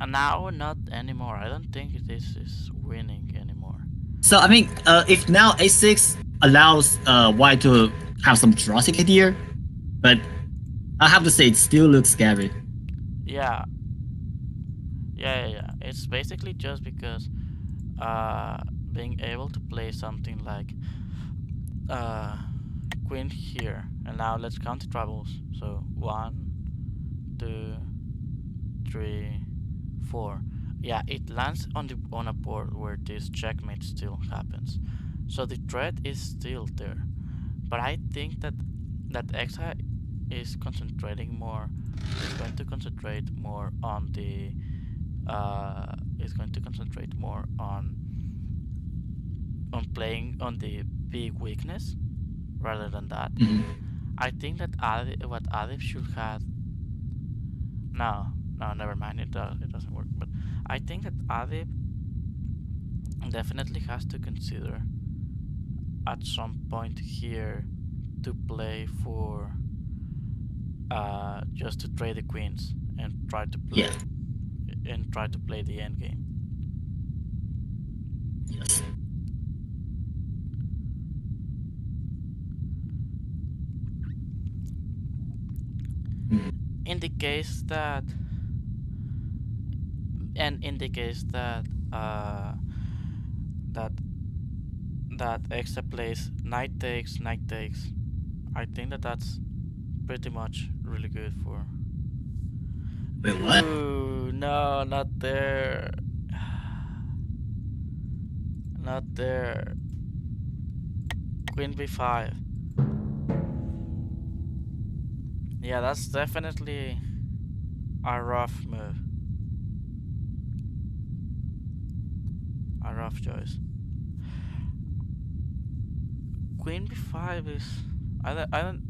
[SPEAKER 1] Now, not anymore. I don't think this is winning anymore.
[SPEAKER 2] So I mean, if now a6 allows white to have some drastic idea, but I have to say it still looks scary.
[SPEAKER 1] Yeah, yeah. It's basically just because uh, being able to play something like uh, queen here, and now let's count the troubles. So 1, 2, 3, 4. Yeah, it lands on a board where this checkmate still happens. So the threat is still there, but I think that Exa is concentrating more. Is going to concentrate more on the. Is going to concentrate more on playing on the big weakness rather than that.
[SPEAKER 2] Mhm.
[SPEAKER 1] I think that what Adib should have. No, no, never mind. It doesn't work. But I think that Adib definitely has to consider at some point here to play for just to trade the queens and try to
[SPEAKER 2] Yeah.
[SPEAKER 1] play the end game.
[SPEAKER 2] Yes. Mhm.
[SPEAKER 1] In the case that in the case that that Exa plays knight takes, I think that that's pretty much really good for.
[SPEAKER 2] Wait, what?
[SPEAKER 1] Ooh, no, not there. Not there. Queen b5. Yeah, that's definitely a rough move. A rough choice. Queen b5 is. I don't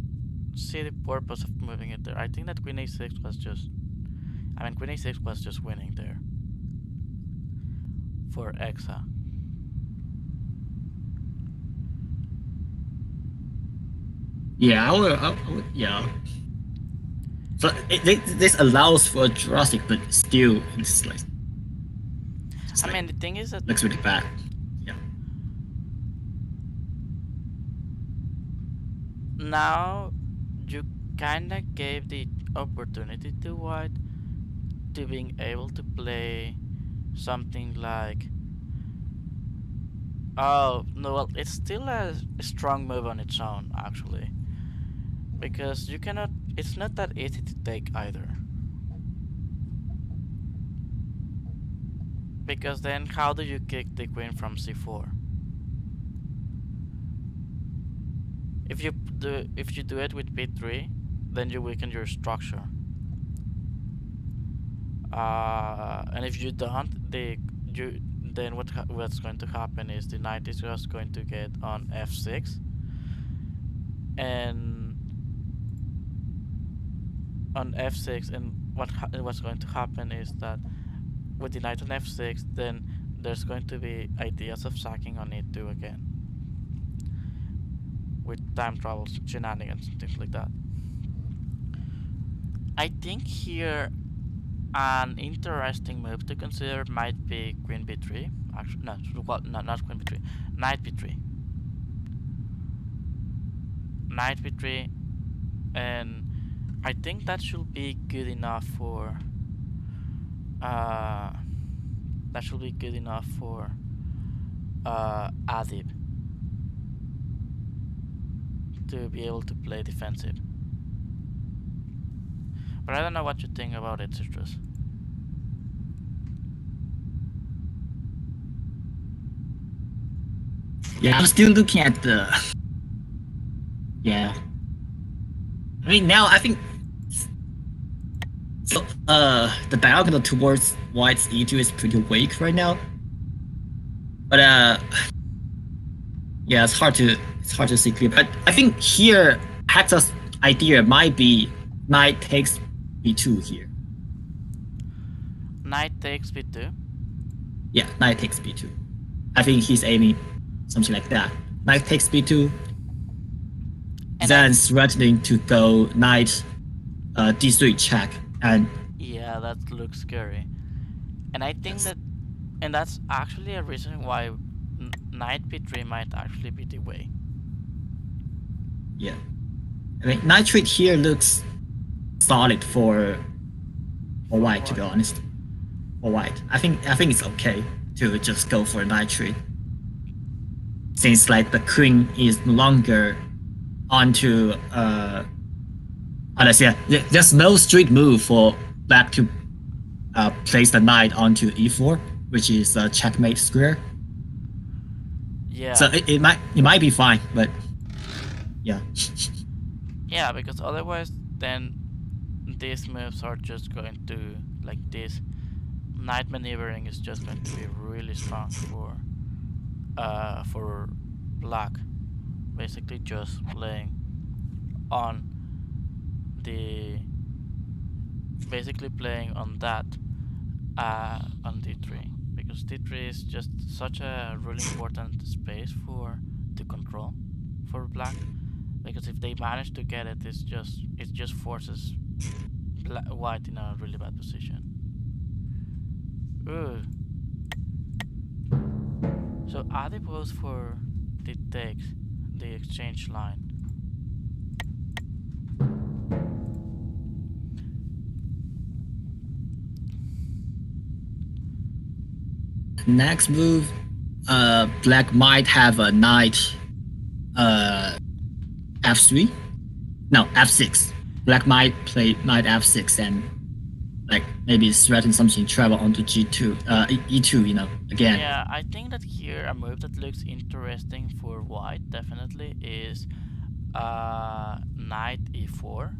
[SPEAKER 1] see the purpose of moving it there. I think that queen a6 was just. I mean, queen a6 was just winning there for Exa.
[SPEAKER 2] Yeah, yeah. So this allows for a drastic, but still, it's like just
[SPEAKER 1] I
[SPEAKER 2] like
[SPEAKER 1] mean, the thing is that
[SPEAKER 2] looks really bad. Yeah.
[SPEAKER 1] now you kinda gave the opportunity to white to being able to play something like. Oh no, well, it's still a strong move on its own, actually, because you cannot. It's not that easy to take either. Because then, how do you kick the queen from c4? If you do it with b3, then you weaken your structure. And if you don't, what's going to happen is the knight is just going to get on f6, and on f6, and what's going to happen is that with the knight on f6, then there's going to be ideas of sacking on e2 again with time travels, shenanigans, and things like that. I think here an interesting move to consider might be queen b3. Actually, no, well, no, not queen b3, knight b3, knight b3, and I think that should be good enough for. Uh, that should be good enough for Adib to be able to play defensive. But I don't know what you think about it, Citrus.
[SPEAKER 2] Yeah, I'm still looking at the. Yeah. I mean, now I think. So, the diagonal towards white's e2 is pretty weak right now. But yeah, it's hard to see clear. But I think here Hexa's idea might be knight takes b2 here.
[SPEAKER 1] Knight takes b2.
[SPEAKER 2] Yeah, knight takes b2. I think he's aiming something like that. Knight takes b2,
[SPEAKER 1] And
[SPEAKER 2] then threatening to go knight d3 check, and
[SPEAKER 1] yeah, that looks scary. And I think
[SPEAKER 2] Yes.
[SPEAKER 1] that, and that's actually a reason why knight b3 might actually be the way.
[SPEAKER 2] Yeah. I mean, nitrate here looks solid for
[SPEAKER 1] For
[SPEAKER 2] white, to be
[SPEAKER 1] what?
[SPEAKER 2] honest. For white, I think it's okay to just go for nitrate, since like the queen is no longer onto how do I say it? There's no street move for black to place the knight onto e4, which is a checkmate square. So
[SPEAKER 1] Yeah,
[SPEAKER 2] it might be fine, but yeah.
[SPEAKER 1] yeah, because otherwise, then these moves are just going to, like this knight maneuvering is just going to be really strong for black. Basically, just playing on the basically playing on that on d3, because d3 is just such a really important space for to control for black, because if they manage to get it, it just forces white in a really bad position. Ooh. So adipose for the takes the exchange line.
[SPEAKER 2] Next move, black might have a knight uh f3. No, f6. Black might play knight f6 and like maybe threaten something travel onto g2, e2. Again.
[SPEAKER 1] Yeah, I think that here a move that looks interesting for white definitely is knight e4.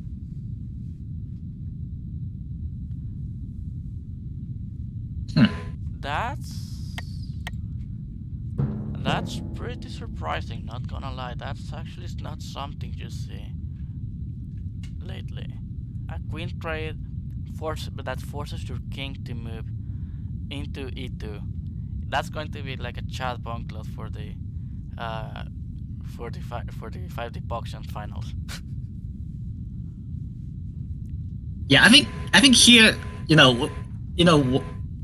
[SPEAKER 2] Hmm.
[SPEAKER 1] That's pretty surprising, not gonna lie. That's actually not something you see lately. A queen trade that forces your king to move into e2. That's going to be like a Chad Bonklet uh for the 5D Pogchamps finals.
[SPEAKER 2] Yeah, I think here, you know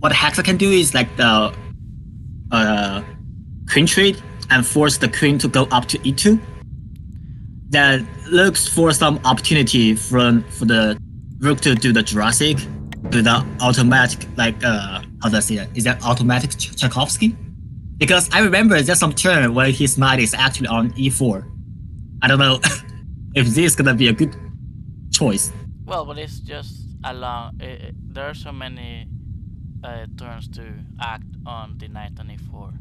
[SPEAKER 2] what Hexa can do is like the uh queen trade and force the queen to go up to e2.
[SPEAKER 1] Yeah,
[SPEAKER 2] That looks for some opportunity for the rook to do the Jurassic with the automatic, like how do I say it? Is that automatic Tchaikovsky? Because I remember there's some turn where his knight is actually on e4. I don't know if this is gonna be a good choice.
[SPEAKER 1] well, but it's just there are so many turns to act on the knight on e4.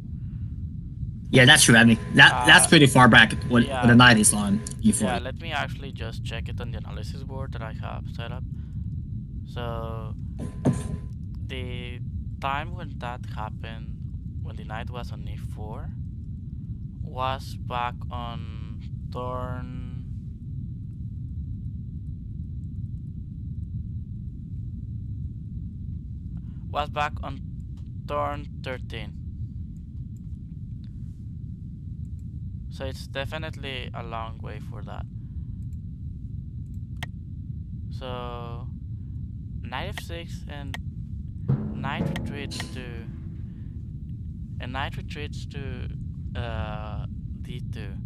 [SPEAKER 2] Yeah, that's true. I mean, that's
[SPEAKER 1] Uh,
[SPEAKER 2] pretty far back when the
[SPEAKER 1] yeah,
[SPEAKER 2] knight is on
[SPEAKER 1] yeah.
[SPEAKER 2] e4.
[SPEAKER 1] Let me actually just check it on the analysis board that I have set up. So the time when that happened, when the knight was on e4, was back on turn was back on turn 13. So it's definitely a long way for that. So knight f6 and knight retreats to knight retreats to d2.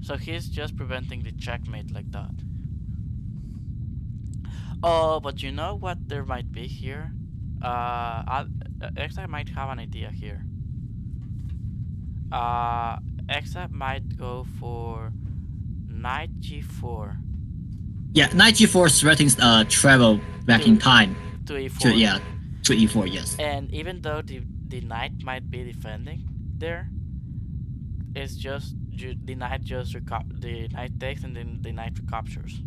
[SPEAKER 1] So he's just preventing the checkmate like that. Oh, but you know what there might be here? Exa might have an idea here. Uh, Exa might go for knight g4
[SPEAKER 2] Yeah, knight g4 threatens travel back in
[SPEAKER 1] to
[SPEAKER 2] time
[SPEAKER 1] to
[SPEAKER 2] to
[SPEAKER 1] e4.
[SPEAKER 2] yeah to e4. Yes.
[SPEAKER 1] And even though the knight might be defending there, it's just the knight the knight takes and then the knight recaptures.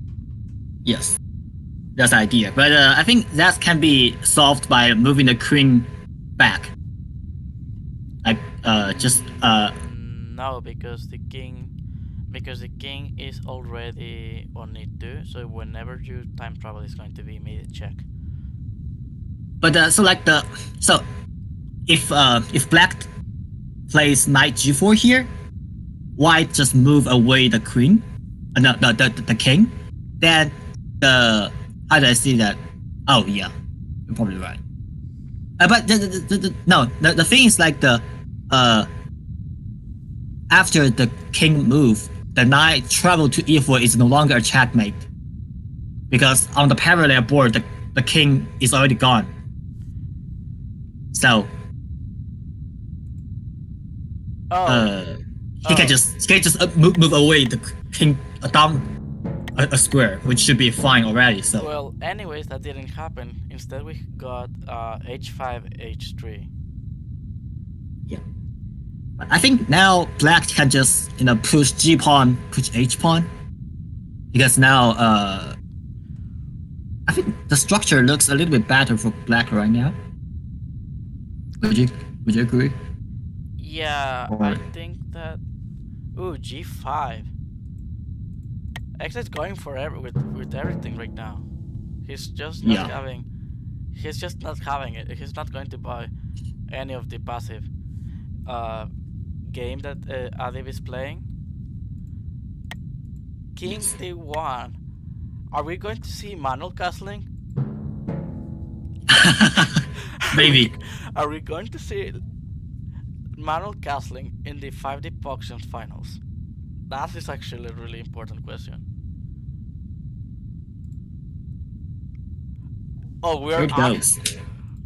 [SPEAKER 2] Yes, that's the idea. But I think that can be solved by moving the queen back. Like just
[SPEAKER 1] No, because the king is already on e2, so whenever you time travel, it's going to be immediate check.
[SPEAKER 2] but so like the so if black plays knight g4 here, white just move away the queen, no, the king. Then the how do I see that? Oh yeah, you're probably right. But no, the thing is like the uh after the king move, the knight travel to e4 is no longer a checkmate because on the parallel board the king is already gone. So
[SPEAKER 1] Oh,
[SPEAKER 2] uh
[SPEAKER 1] oh.
[SPEAKER 2] he can just move away the king down a square, which should be fine already. So
[SPEAKER 1] Well, anyways, that didn't happen. Instead, we got h5, h3.
[SPEAKER 2] yeah, but I think now black can just push g pawn, push h pawn because now I think the structure looks a little bit better for black right now. Would you would you agree?
[SPEAKER 1] Yeah,
[SPEAKER 2] Or
[SPEAKER 1] I think that. Ooh, g5. X is going for with everything right now. He's just not
[SPEAKER 2] yeah.
[SPEAKER 1] having. He's just not having it. He's not going to buy any of the passive uh, game that Adib is playing. King
[SPEAKER 2] Yes.
[SPEAKER 1] d1. Are we going to see manual castling? are we
[SPEAKER 2] Maybe.
[SPEAKER 1] are we going to see manual castling in the 5D Pogchamps finals? That is actually a really important question. Oh,
[SPEAKER 2] Here it goes.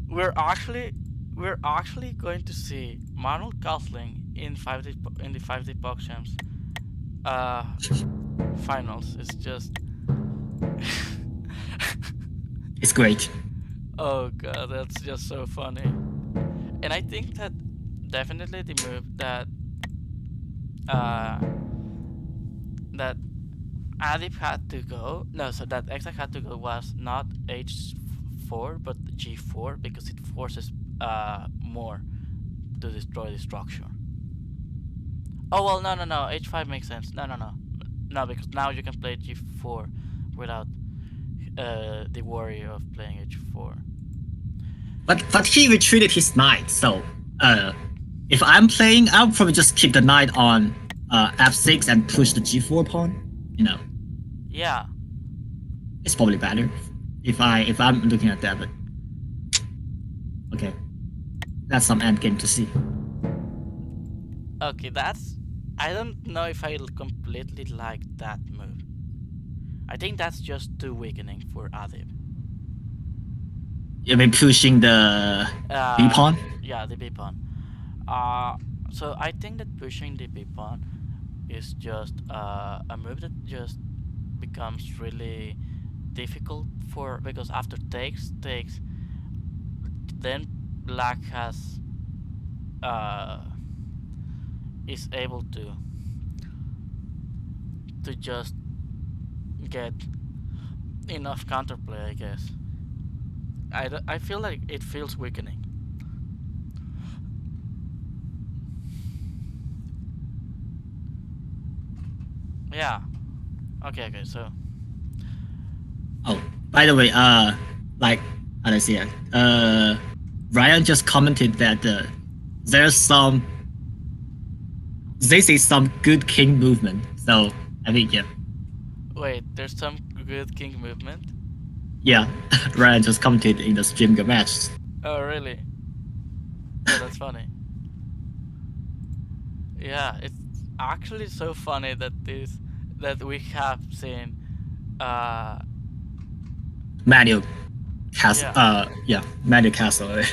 [SPEAKER 1] we're actually we're actually going to see manual castling in 5D in the 5D Pogchamps uh finals. It's just
[SPEAKER 2] It's great.
[SPEAKER 1] oh god, that's just so funny. And I think that definitely the move uh that Adib had to go, no, so that Exa had to go was not h4 but g4 because it forces more to destroy the structure. Oh well, no, h5 makes sense. No, because now you can play g4 without the worry of playing h4.
[SPEAKER 2] But he retreated his knight, so if I'm playing, I'll probably just keep the knight on f6 and push the g4 pawn. You know,
[SPEAKER 1] Yeah.
[SPEAKER 2] it's probably better if I'm looking at that. But okay, that's some end game to see.
[SPEAKER 1] Okay, that's. I don't know if I completely like that move. I think that's just too weakening for Adib.
[SPEAKER 2] You mean pushing the b
[SPEAKER 1] Uh,
[SPEAKER 2] pawn?
[SPEAKER 1] yeah, the B pawn. Uh, so I think that pushing the B pawn is just a move that just becomes really difficult for because after takes, then black has uh is able to just get enough counterplay, I guess. I feel like it feels weakening. Yeah. Okay. So
[SPEAKER 2] Oh, by the way, like how do I say it? Ryan just commented that there's some this is some good king movement. So I think yeah,
[SPEAKER 1] wait, there's some good king movement.
[SPEAKER 2] yeah. Ryan just commented in the stream match.
[SPEAKER 1] Oh really? Oh, that's funny. Yeah, it's actually so funny that we have seen. Uh,
[SPEAKER 2] Manuel Castle.
[SPEAKER 1] yeah,
[SPEAKER 2] Yeah, Manuel Castle.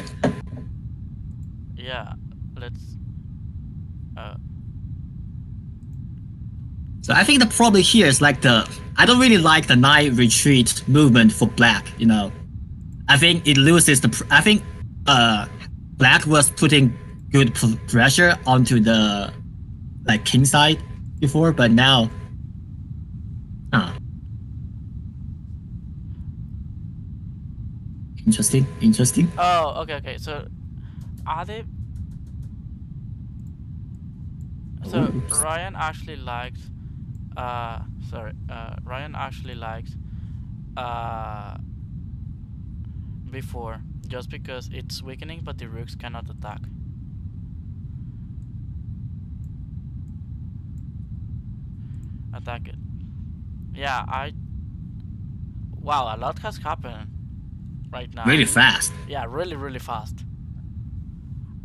[SPEAKER 1] yeah. Let's. Uh,
[SPEAKER 2] So I think the problem here is like I don't really like the knight retreat movement for black. I think it loses the. I think black was putting good pressure onto the like king side before, but now, huh, interesting.
[SPEAKER 1] oh, okay. So are they? So
[SPEAKER 2] Oops.
[SPEAKER 1] Ryan actually likes. Sorry. Ryan actually likes. Uh, before just because it's weakening, but the rooks cannot attack it. Yeah, I. Wow, a lot has happened. right now.
[SPEAKER 2] Really fast.
[SPEAKER 1] Yeah, really, really fast.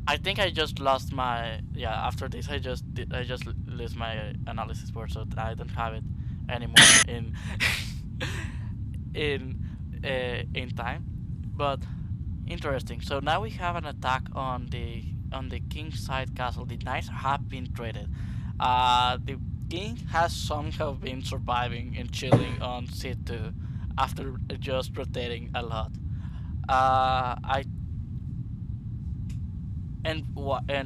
[SPEAKER 1] I think I just lost my After this, I just lose my analysis board, so I don't have it anymore in in time. But interesting. So now we have an attack on the king's side castle. The knights have been traded. The king has somehow been surviving and chilling on C2 after just rotating a lot. I and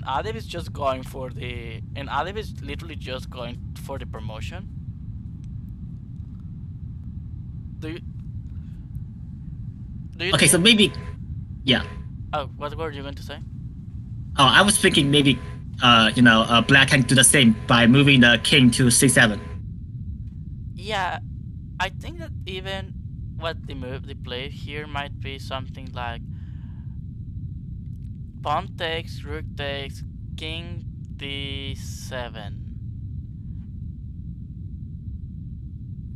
[SPEAKER 1] Adib is just going for the and Adib is literally just going for the promotion. Do you do you
[SPEAKER 2] Okay, so
[SPEAKER 1] think?
[SPEAKER 2] maybe yeah.
[SPEAKER 1] Oh, what were you going to say?
[SPEAKER 2] Oh, I was thinking maybe black can do the same by moving the king to c7.
[SPEAKER 1] Yeah, I think that even what the move they play here might be something like pawn takes, rook takes, king d7.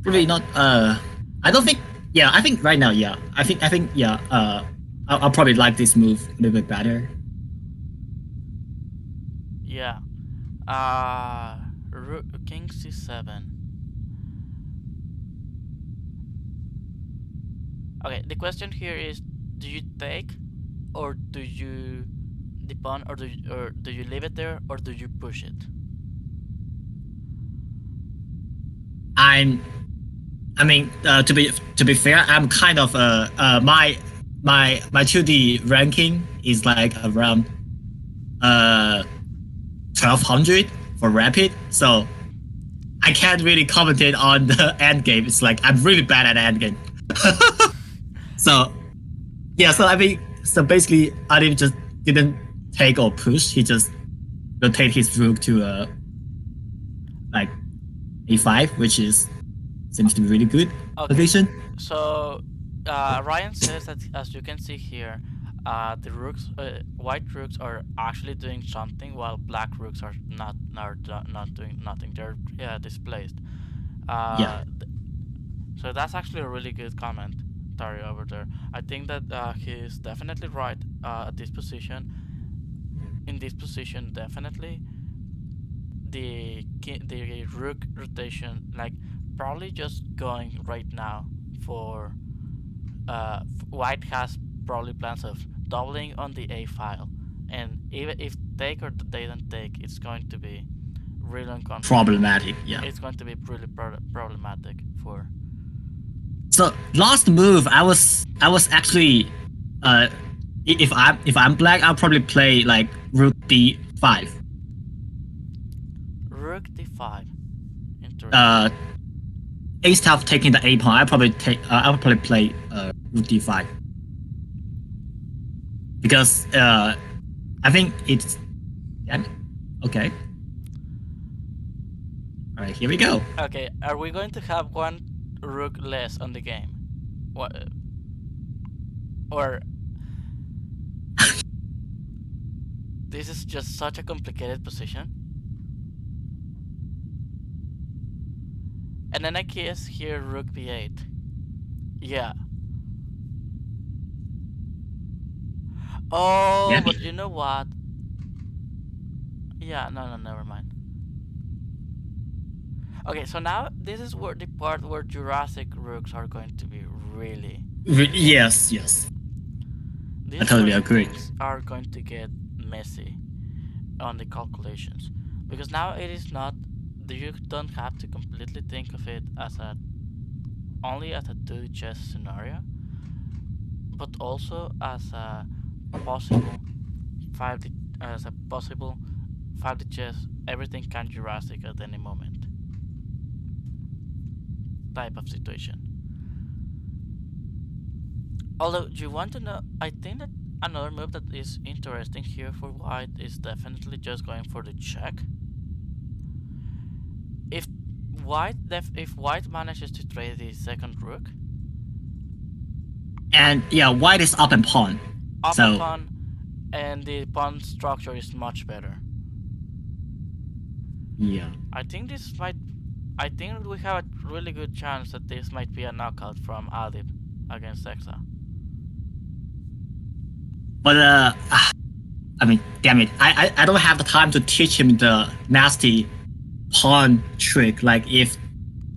[SPEAKER 2] Really
[SPEAKER 1] Like,
[SPEAKER 2] not. I don't think. Yeah, I think right now. Yeah, I think. Yeah. I'll probably like this move a little bit better.
[SPEAKER 1] yeah. King c7. Okay, the question here is: do you take, or do you the pawn, or do you leave it there, or do you push it?
[SPEAKER 2] I'm. I mean, to be fair, I'm kind of my 2D ranking is like around 1200 for rapid, so I can't really commentate on the end game. It's like I'm really bad at end game. So yeah, so I mean, so basically, Adib just didn't take or push. He just rotate his rook to like a5, which is seems to be really good
[SPEAKER 1] Okay,
[SPEAKER 2] position.
[SPEAKER 1] so Ryan says that as you can see here, the white rooks are actually doing something while black rooks are not doing nothing. They're displaced.
[SPEAKER 2] Yeah,
[SPEAKER 1] Uh, so that's actually a really good comment, Tari over there. I think that he's definitely right at this position. In this position, definitely the rook rotation, like probably just going right now for white has probably plans of doubling on the a file, and even if take or they don't take, it's going to be really uncomfortable.
[SPEAKER 2] problematic. Yeah.
[SPEAKER 1] It's going to be really problematic for.
[SPEAKER 2] So last move, I was actually uh if I'm black, I'll probably play like rook d5.
[SPEAKER 1] Rook d5. Interesting.
[SPEAKER 2] Uh, Instead of taking the a pawn, I'll probably play rook d5 because I think it's yeah, okay. All right, here we go.
[SPEAKER 1] Okay, are we going to have one rook less on the game? What? Or this is just such a complicated position? And then I guess here rook b8. Yeah. Oh,
[SPEAKER 2] Yeah.
[SPEAKER 1] but you know what? Yeah, no, never mind. Okay, so now this is where the part where Jurassic rooks are going to be really.
[SPEAKER 2] Yes, yes. I
[SPEAKER 1] This is where
[SPEAKER 2] totally
[SPEAKER 1] the
[SPEAKER 2] agree.
[SPEAKER 1] things are going to get messy on the calculations, because now it is not. You don't have to completely think of it as a only as a 2D chess scenario, but also as a possible 5D as a possible 5D chess. Everything can Jurassic at any moment type of situation. Although, do you want to know? I think that another move that is interesting here for white is definitely just going for the check. If if white manages to trade the second rook,
[SPEAKER 2] And yeah, white is up and pawn.
[SPEAKER 1] up and
[SPEAKER 2] So
[SPEAKER 1] pawn, and the pawn structure is much better.
[SPEAKER 2] yeah.
[SPEAKER 1] I think this might. I think we have a really good chance that this might be a knockout from Adib against Exa.
[SPEAKER 2] But I mean, damn it, I don't have the time to teach him the nasty pawn trick. Like if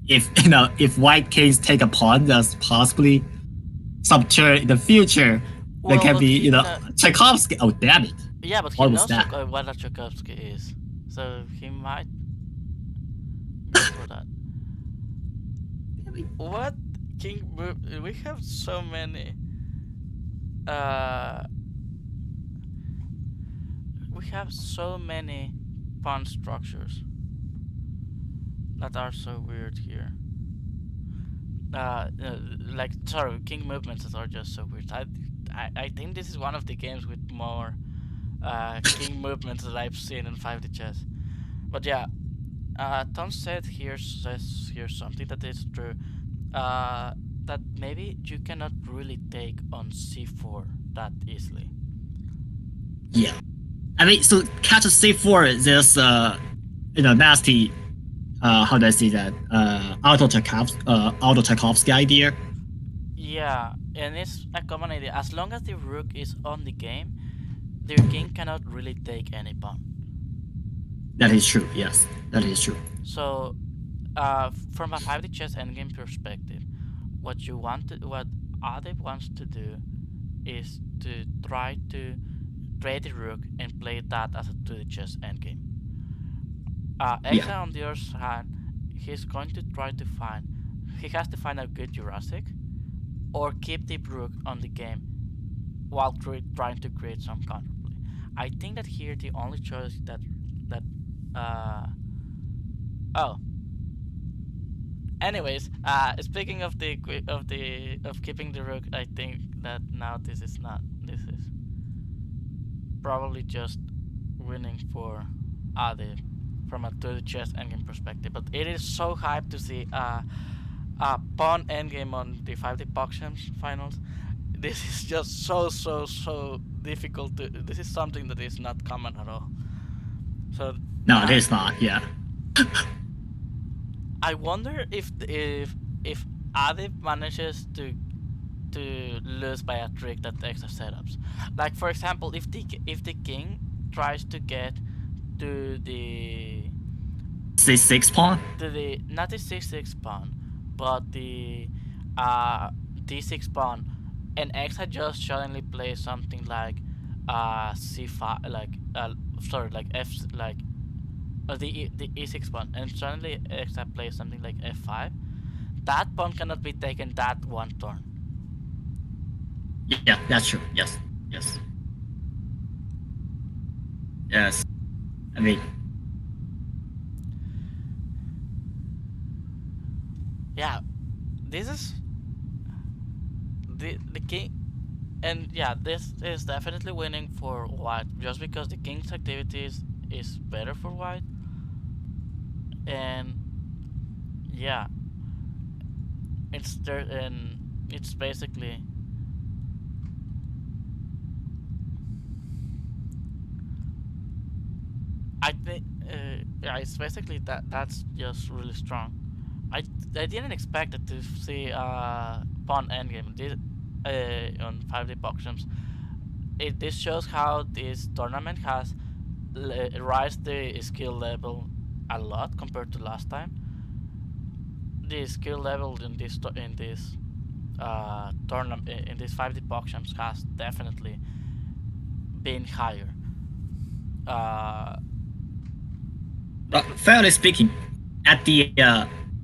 [SPEAKER 2] if white kings take a pawn that's possibly some turn in the future, there
[SPEAKER 1] Well,
[SPEAKER 2] can
[SPEAKER 1] but
[SPEAKER 2] be
[SPEAKER 1] he know.
[SPEAKER 2] Tchaikovsky. Oh damn it!
[SPEAKER 1] Yeah, but he
[SPEAKER 2] What was
[SPEAKER 1] knows
[SPEAKER 2] that?
[SPEAKER 1] what a Tchaikovsky is, so he might go for that. What we have so many. Uh, we have so many pawn structures that are so weird here. Like sorry, king movements that are just so weird. I think this is one of the games with more king movements that I've seen in 5D chess. But yeah, Tom says here something that is true. Uh, that maybe you cannot really take on c4 that easily.
[SPEAKER 2] Yeah, I mean, so catch a C4. There's nasty. How do I say that? Auto Tchaikovsky idea.
[SPEAKER 1] Yeah, and it's a common idea. As long as the rook is on the game, their king cannot really take any pawn.
[SPEAKER 2] That is true. Yes, that is true.
[SPEAKER 1] So, from a 5D chess endgame perspective, what Adib wants to do is to try to trade the rook and play that as a 2D chess endgame.
[SPEAKER 2] Yeah,
[SPEAKER 1] Exa on the other hand, he's going to try to find. He has to find a good Jurassic or keep the rook on the game while trying to create some counterplay. I think that here the only choice that uh oh. Anyways, speaking of of keeping the rook, I think that now this is not. This is probably just winning for Ade from a 2D chess endgame perspective. But it is so hyped to see a pawn endgame on the 5D Pogchamps finals. This is just so difficult to. This is something that is not common at all. So
[SPEAKER 2] no, it
[SPEAKER 1] uh,
[SPEAKER 2] is not. Yeah,
[SPEAKER 1] I wonder if Adib manages to lose by a trick that extra setups. Like for example, if the king tries to get to the
[SPEAKER 2] C6 pawn.
[SPEAKER 1] not the c6 pawn, but the uh d6 pawn, and Exa just suddenly plays something like c5, like sorry, like f like the e6 pawn, and suddenly Exa plays something like f5. That pawn cannot be taken that one turn.
[SPEAKER 2] Yeah, that's true. Yes, yes, yes. I mean,
[SPEAKER 1] Yeah, this is the king, and yeah, this is definitely winning for white just because the king's activities is better for white, and yeah, it's there, and it's basically I think yeah, it's basically that's just really strong. I I didn't expect it to see pawn endgame on 5D Pogchamps. This shows how this tournament has raised the skill level a lot compared to last time. The skill level in this tournament in this 5D Pogchamps has definitely been higher. Uh,
[SPEAKER 2] fairly speaking, at the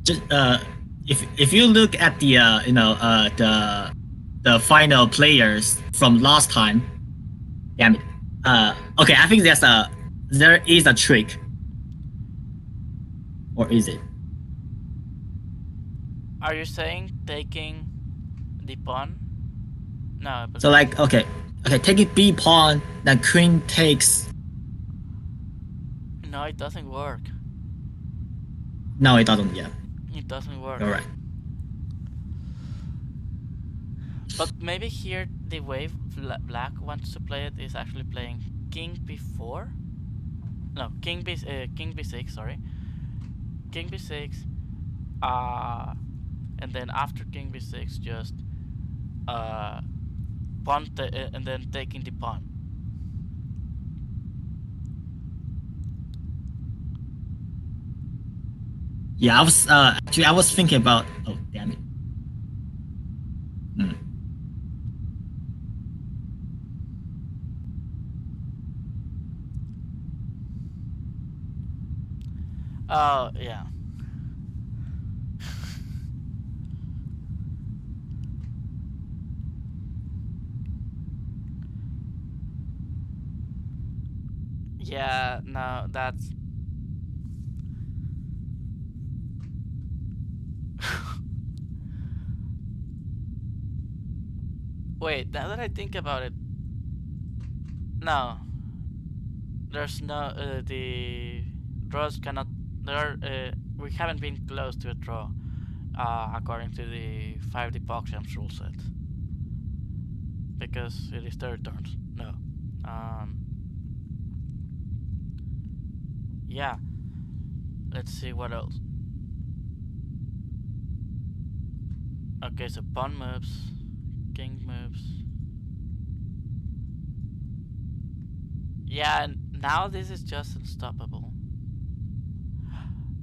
[SPEAKER 2] just if you look at the the final players from last time, damn it. Okay, I think there is a trick, or is it?
[SPEAKER 1] are you saying taking the pawn? No, I
[SPEAKER 2] So
[SPEAKER 1] believe
[SPEAKER 2] like, okay, taking B pawn, then queen takes.
[SPEAKER 1] no, it doesn't work.
[SPEAKER 2] No, it doesn't yet.
[SPEAKER 1] It doesn't work.
[SPEAKER 2] You're right.
[SPEAKER 1] But maybe here the way black wants to play it is actually playing king b4. No, king b6. Sorry, king b6. Uh, and then after king b6, just uh and then taking the pawn.
[SPEAKER 2] Yeah, I was thinking about. Oh, damn it. Hmm.
[SPEAKER 1] Oh yeah. Yeah, no, that's wait, now that I think about it, no, there's no the draws cannot. There are, we haven't been close to a draw, according to the 5D Pogchamps rule set, because it is 30 turns. No, um, yeah. Let's see what else. Okay, so pawn moves, king moves. Yeah, and now this is just unstoppable.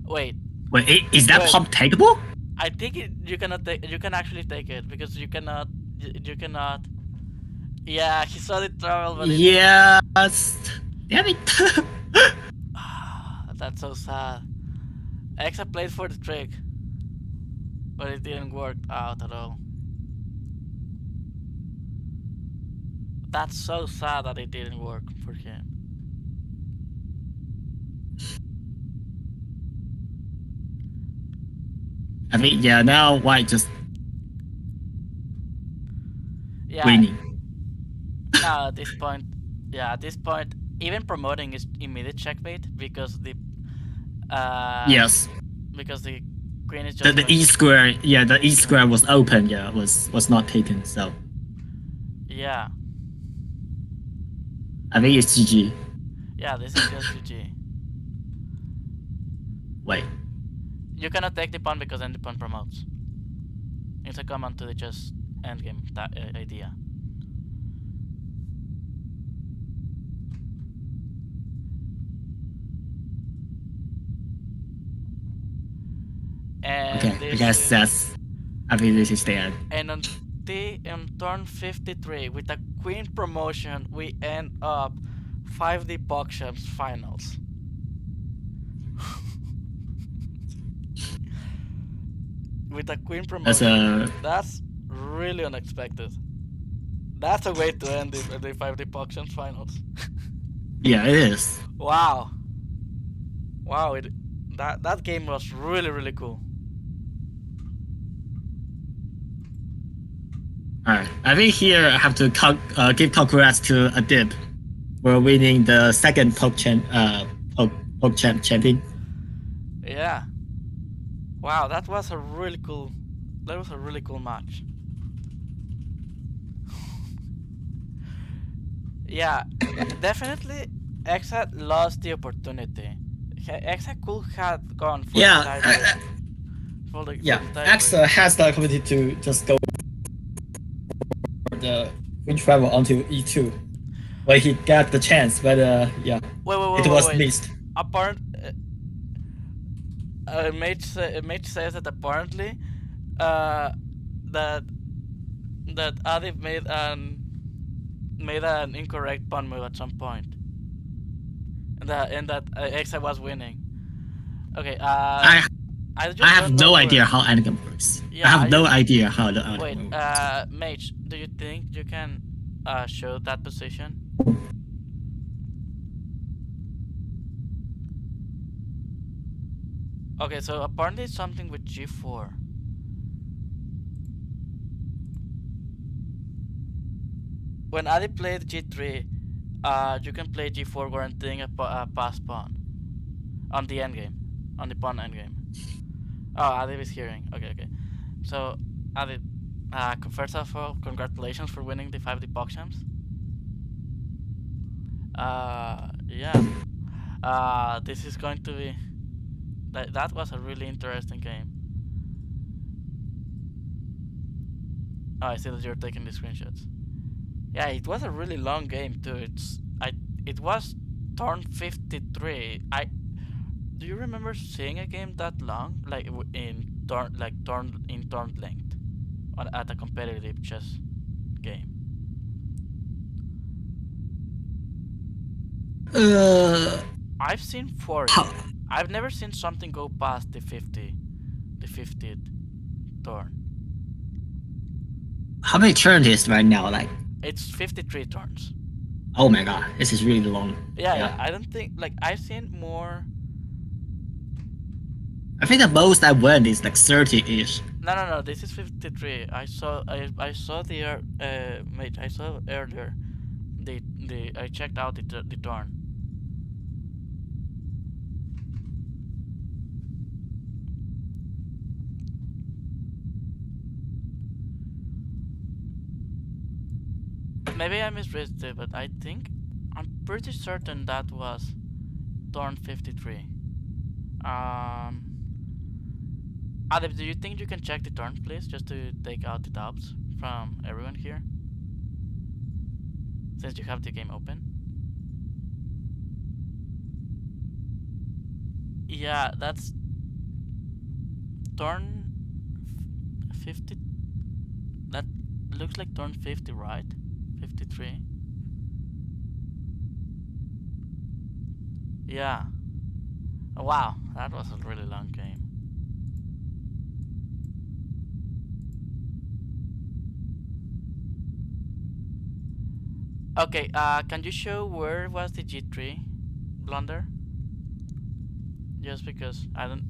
[SPEAKER 1] Wait,
[SPEAKER 2] Wait, is that
[SPEAKER 1] wait.
[SPEAKER 2] pump takeable?
[SPEAKER 1] I think you cannot take. You can actually take it because you cannot. You cannot. Yeah, he saw the travel, but it.
[SPEAKER 2] Yes. Damn it.
[SPEAKER 1] That's so sad. Exa played for the trick, but it didn't work out at all. That's so sad that it didn't work for him.
[SPEAKER 2] I mean, yeah. Now white just
[SPEAKER 1] Yeah,
[SPEAKER 2] winning.
[SPEAKER 1] now at this point, yeah, at this point, even promoting is immediate checkmate uh,
[SPEAKER 2] Yes.
[SPEAKER 1] because the queen is
[SPEAKER 2] The
[SPEAKER 1] just
[SPEAKER 2] the
[SPEAKER 1] going
[SPEAKER 2] E
[SPEAKER 1] to
[SPEAKER 2] square. Yeah, the
[SPEAKER 1] the
[SPEAKER 2] E
[SPEAKER 1] square.
[SPEAKER 2] square was open. Yeah, was not taken. So
[SPEAKER 1] Yeah,
[SPEAKER 2] I think it's GG.
[SPEAKER 1] yeah, this is just GG.
[SPEAKER 2] Wait.
[SPEAKER 1] You cannot take the pawn because then the pawn promotes. It's a command to the chess endgame idea.
[SPEAKER 2] Okay.
[SPEAKER 1] And
[SPEAKER 2] I
[SPEAKER 1] this
[SPEAKER 2] guess
[SPEAKER 1] is
[SPEAKER 2] that's. I think this is the end.
[SPEAKER 1] and on turn 53 with a queen promotion we end up 5D Pogchamps finals. With a queen
[SPEAKER 2] That's
[SPEAKER 1] promotion.
[SPEAKER 2] a.
[SPEAKER 1] That's really unexpected. That's a way to end the 5D Pogchamps finals.
[SPEAKER 2] Yeah, it is.
[SPEAKER 1] Wow. Wow, that game was really cool.
[SPEAKER 2] Alright. I think here I have to give congrats to Adib for winning the second Pogchamp champion.
[SPEAKER 1] Yeah. Wow, that was a really cool. That was a really cool match. Yeah, definitely. Exa lost the opportunity. Exa could have gone for the
[SPEAKER 2] Yeah,
[SPEAKER 1] tiebreak. For
[SPEAKER 2] yeah.
[SPEAKER 1] the tiebreak.
[SPEAKER 2] AXA has the ability to just go for the Queen Travel onto E2 when he got the chance, but yeah, it was
[SPEAKER 1] Wait.
[SPEAKER 2] missed.
[SPEAKER 1] Apparent. Mage says that apparently, uh, that Adib made an incorrect pawn move at some point, and that Exa was winning. Okay.
[SPEAKER 2] I
[SPEAKER 1] I
[SPEAKER 2] I
[SPEAKER 1] just
[SPEAKER 2] have
[SPEAKER 1] don't know
[SPEAKER 2] no
[SPEAKER 1] where.
[SPEAKER 2] idea how Anakin works. I
[SPEAKER 1] Yeah.
[SPEAKER 2] have no idea how the
[SPEAKER 1] Wait.
[SPEAKER 2] Anakin works.
[SPEAKER 1] Mage, do you think you can show that position? Okay. So apparently it's something with G4. When Adi played G3, you can play G4 guaranteeing a pass pawn on the endgame, on the pawn endgame. Oh, Adi is hearing. Okay. So, Adi, first of all, congratulations for winning the 5D Pogchamps. Yeah. This is going to be. That was a really interesting game. Oh, I see that you're taking the screenshots. Yeah, it was a really long game too. It was turn 53. I Do you remember seeing a game that long, like in turn length, at a competitive chess game?
[SPEAKER 2] Uh,
[SPEAKER 1] I've seen
[SPEAKER 2] how
[SPEAKER 1] 40. I've never seen something go past the 50th turn.
[SPEAKER 2] how many turns is right now? Like,
[SPEAKER 1] It's 53 turns.
[SPEAKER 2] oh my god, this is really long.
[SPEAKER 1] Yeah,
[SPEAKER 2] Yeah,
[SPEAKER 1] yeah. I don't think like I've seen more.
[SPEAKER 2] I think the most I went is like 30-ish.
[SPEAKER 1] No, no, no. This is 53. I saw mate. I saw earlier. The I checked out the turn. Maybe I misread it, but I'm pretty certain that was turn 53. Um, Adeb, do you think you can check the turn, please, just to take out the doubts from everyone here, since you have the game open? Yeah, that's turn 50. That looks like turn 50, right? 53. Yeah. Wow, that was a really long game. Okay, can you show where was the G3 blunder? Just because I don't.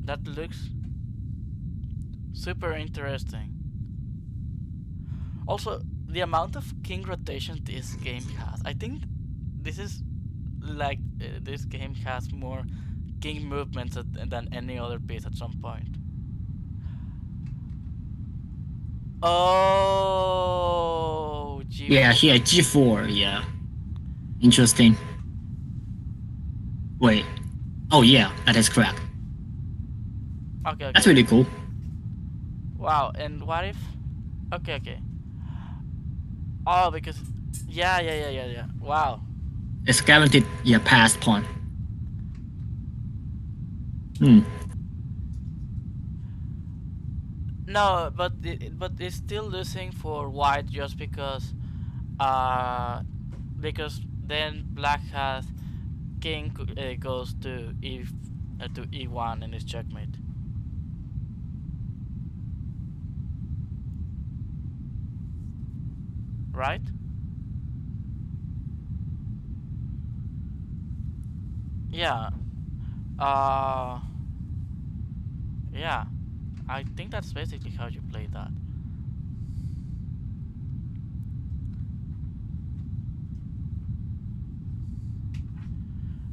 [SPEAKER 1] That looks super interesting. Also, the amount of king rotation this game has. I think this is this game has more king movements than any other piece at some point. Oh,
[SPEAKER 2] Yeah,
[SPEAKER 1] G4.
[SPEAKER 2] here G4. Yeah, interesting. Wait. Oh yeah, that is correct.
[SPEAKER 1] Okay,
[SPEAKER 2] That's
[SPEAKER 1] okay.
[SPEAKER 2] really cool.
[SPEAKER 1] Wow, and what if? Okay, okay. Oh, because yeah, yeah, yeah, yeah, yeah. Wow.
[SPEAKER 2] It's guaranteed. Yeah, passed pawn. Hmm.
[SPEAKER 1] No, but it's still losing for white just uh because then black has king goes to e1 and is checkmate, right? Yeah. Uh yeah. I think that's basically how you play that.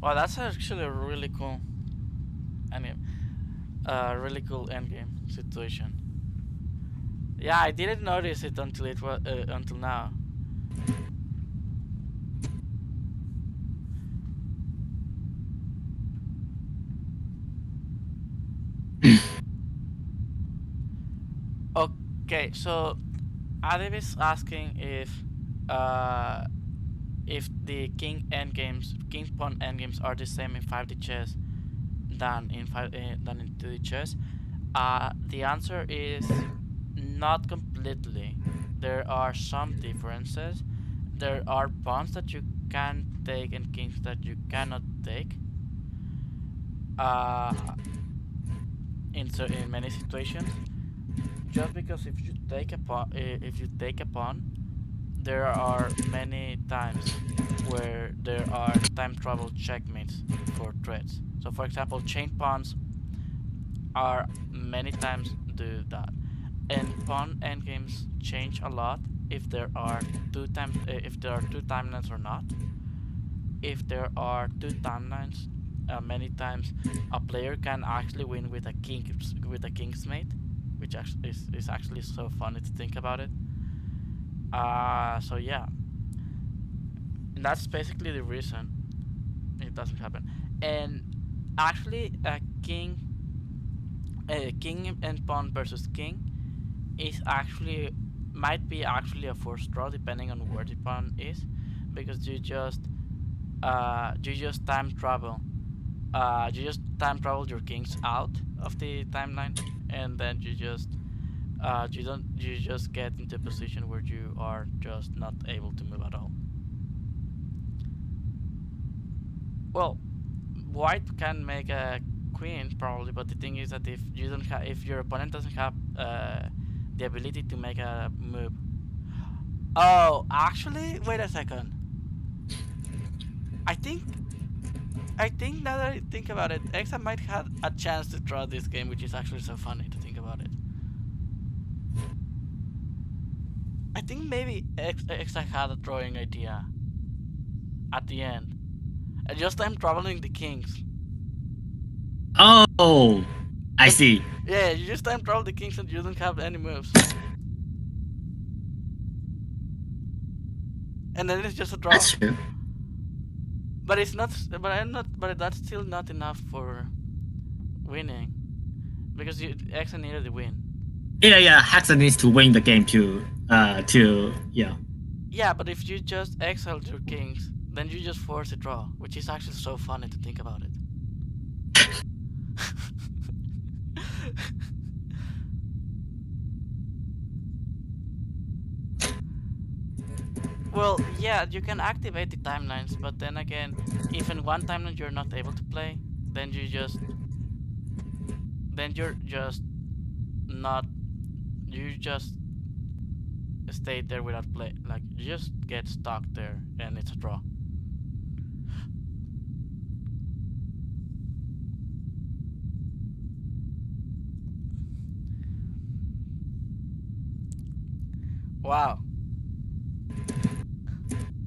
[SPEAKER 1] Well, that's actually a really cool endgame. Really cool endgame situation. Yeah, I didn't notice it until it was until now. Okay, so Adib is asking uh if the king pawn endgames are the same in 5D chess than in 2D chess. The answer is not completely. There are some differences. There are pawns that you can take and kings that you cannot take. Uh, in many situations, just because if you take a pawn, there are many times where there are time travel checkmates for threats. So, for example, chain pawns are many times do that, and pawn endgames change a lot if there are two timelines or not. If there are two timelines, many times a player can actually win with a king's mate, which actually is actually so funny to think about it. So yeah, and that's basically the reason it doesn't happen. And actually, a king king and pawn versus king is actually might be actually a forced draw depending on where the pawn is, because you just time travel. You just time travel your kings out of the timeline, and then you just get into a position where you are just not able to move at all. Well, white can make a queen probably, but the thing is that if your opponent doesn't have the ability to make a move. Oh, actually, wait a second. I think I think now that I think about it, Exa might have a chance to draw this game, which is actually so funny to think about it. I think maybe Exa had a drawing idea at the end. And just time traveling the kings.
[SPEAKER 2] Oh, I
[SPEAKER 1] And
[SPEAKER 2] see.
[SPEAKER 1] yeah, you just time travel the kings and you don't have any moves. And then it's just a draw.
[SPEAKER 2] That's true.
[SPEAKER 1] But it's not. But I'm not. But that's still not enough for winning because Exa needed the win.
[SPEAKER 2] Yeah. Haxa needs to win the game to yeah.
[SPEAKER 1] Yeah, but if you just exile your kings, then you just force a draw, which is actually so funny to think about it. Well, yeah, you can activate the timelines, but then again, if in one timeline you're not able to play, then you're just not you just stay there without play. Like you just get stuck there, and it's a draw. Wow.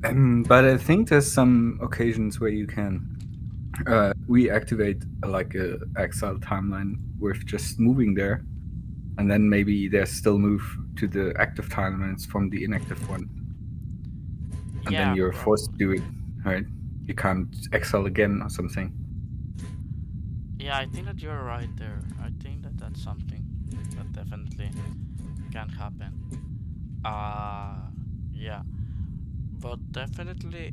[SPEAKER 3] But I think there's some occasions where you can reactivate like a exile timeline with just moving there, and then maybe there's still move to the active timelines from the inactive one, and then
[SPEAKER 1] Yeah,
[SPEAKER 3] you're forced to
[SPEAKER 1] probably.
[SPEAKER 3] do it, right? You can't exile again or something.
[SPEAKER 1] Yeah, I think that you're right there. I think that that's something that definitely can happen. Yeah, but definitely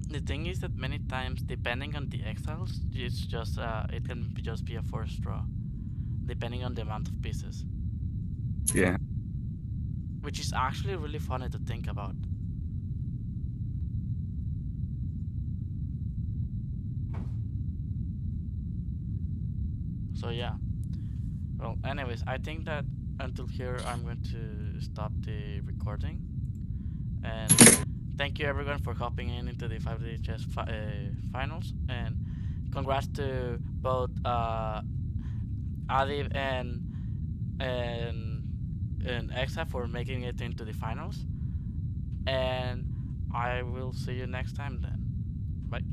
[SPEAKER 1] the thing is that many times, depending on the exiles, it can just be a forced draw, depending on the amount of pieces,
[SPEAKER 3] Yeah.
[SPEAKER 1] which is actually really funny to think about. So yeah. Well, anyways, I think that until here I'm going to stop the recording, and thank you everyone for hopping in into the 5D chess finals, and congrats to both Adib and and Exa for making it into the finals. And I will see you next time then. Bye.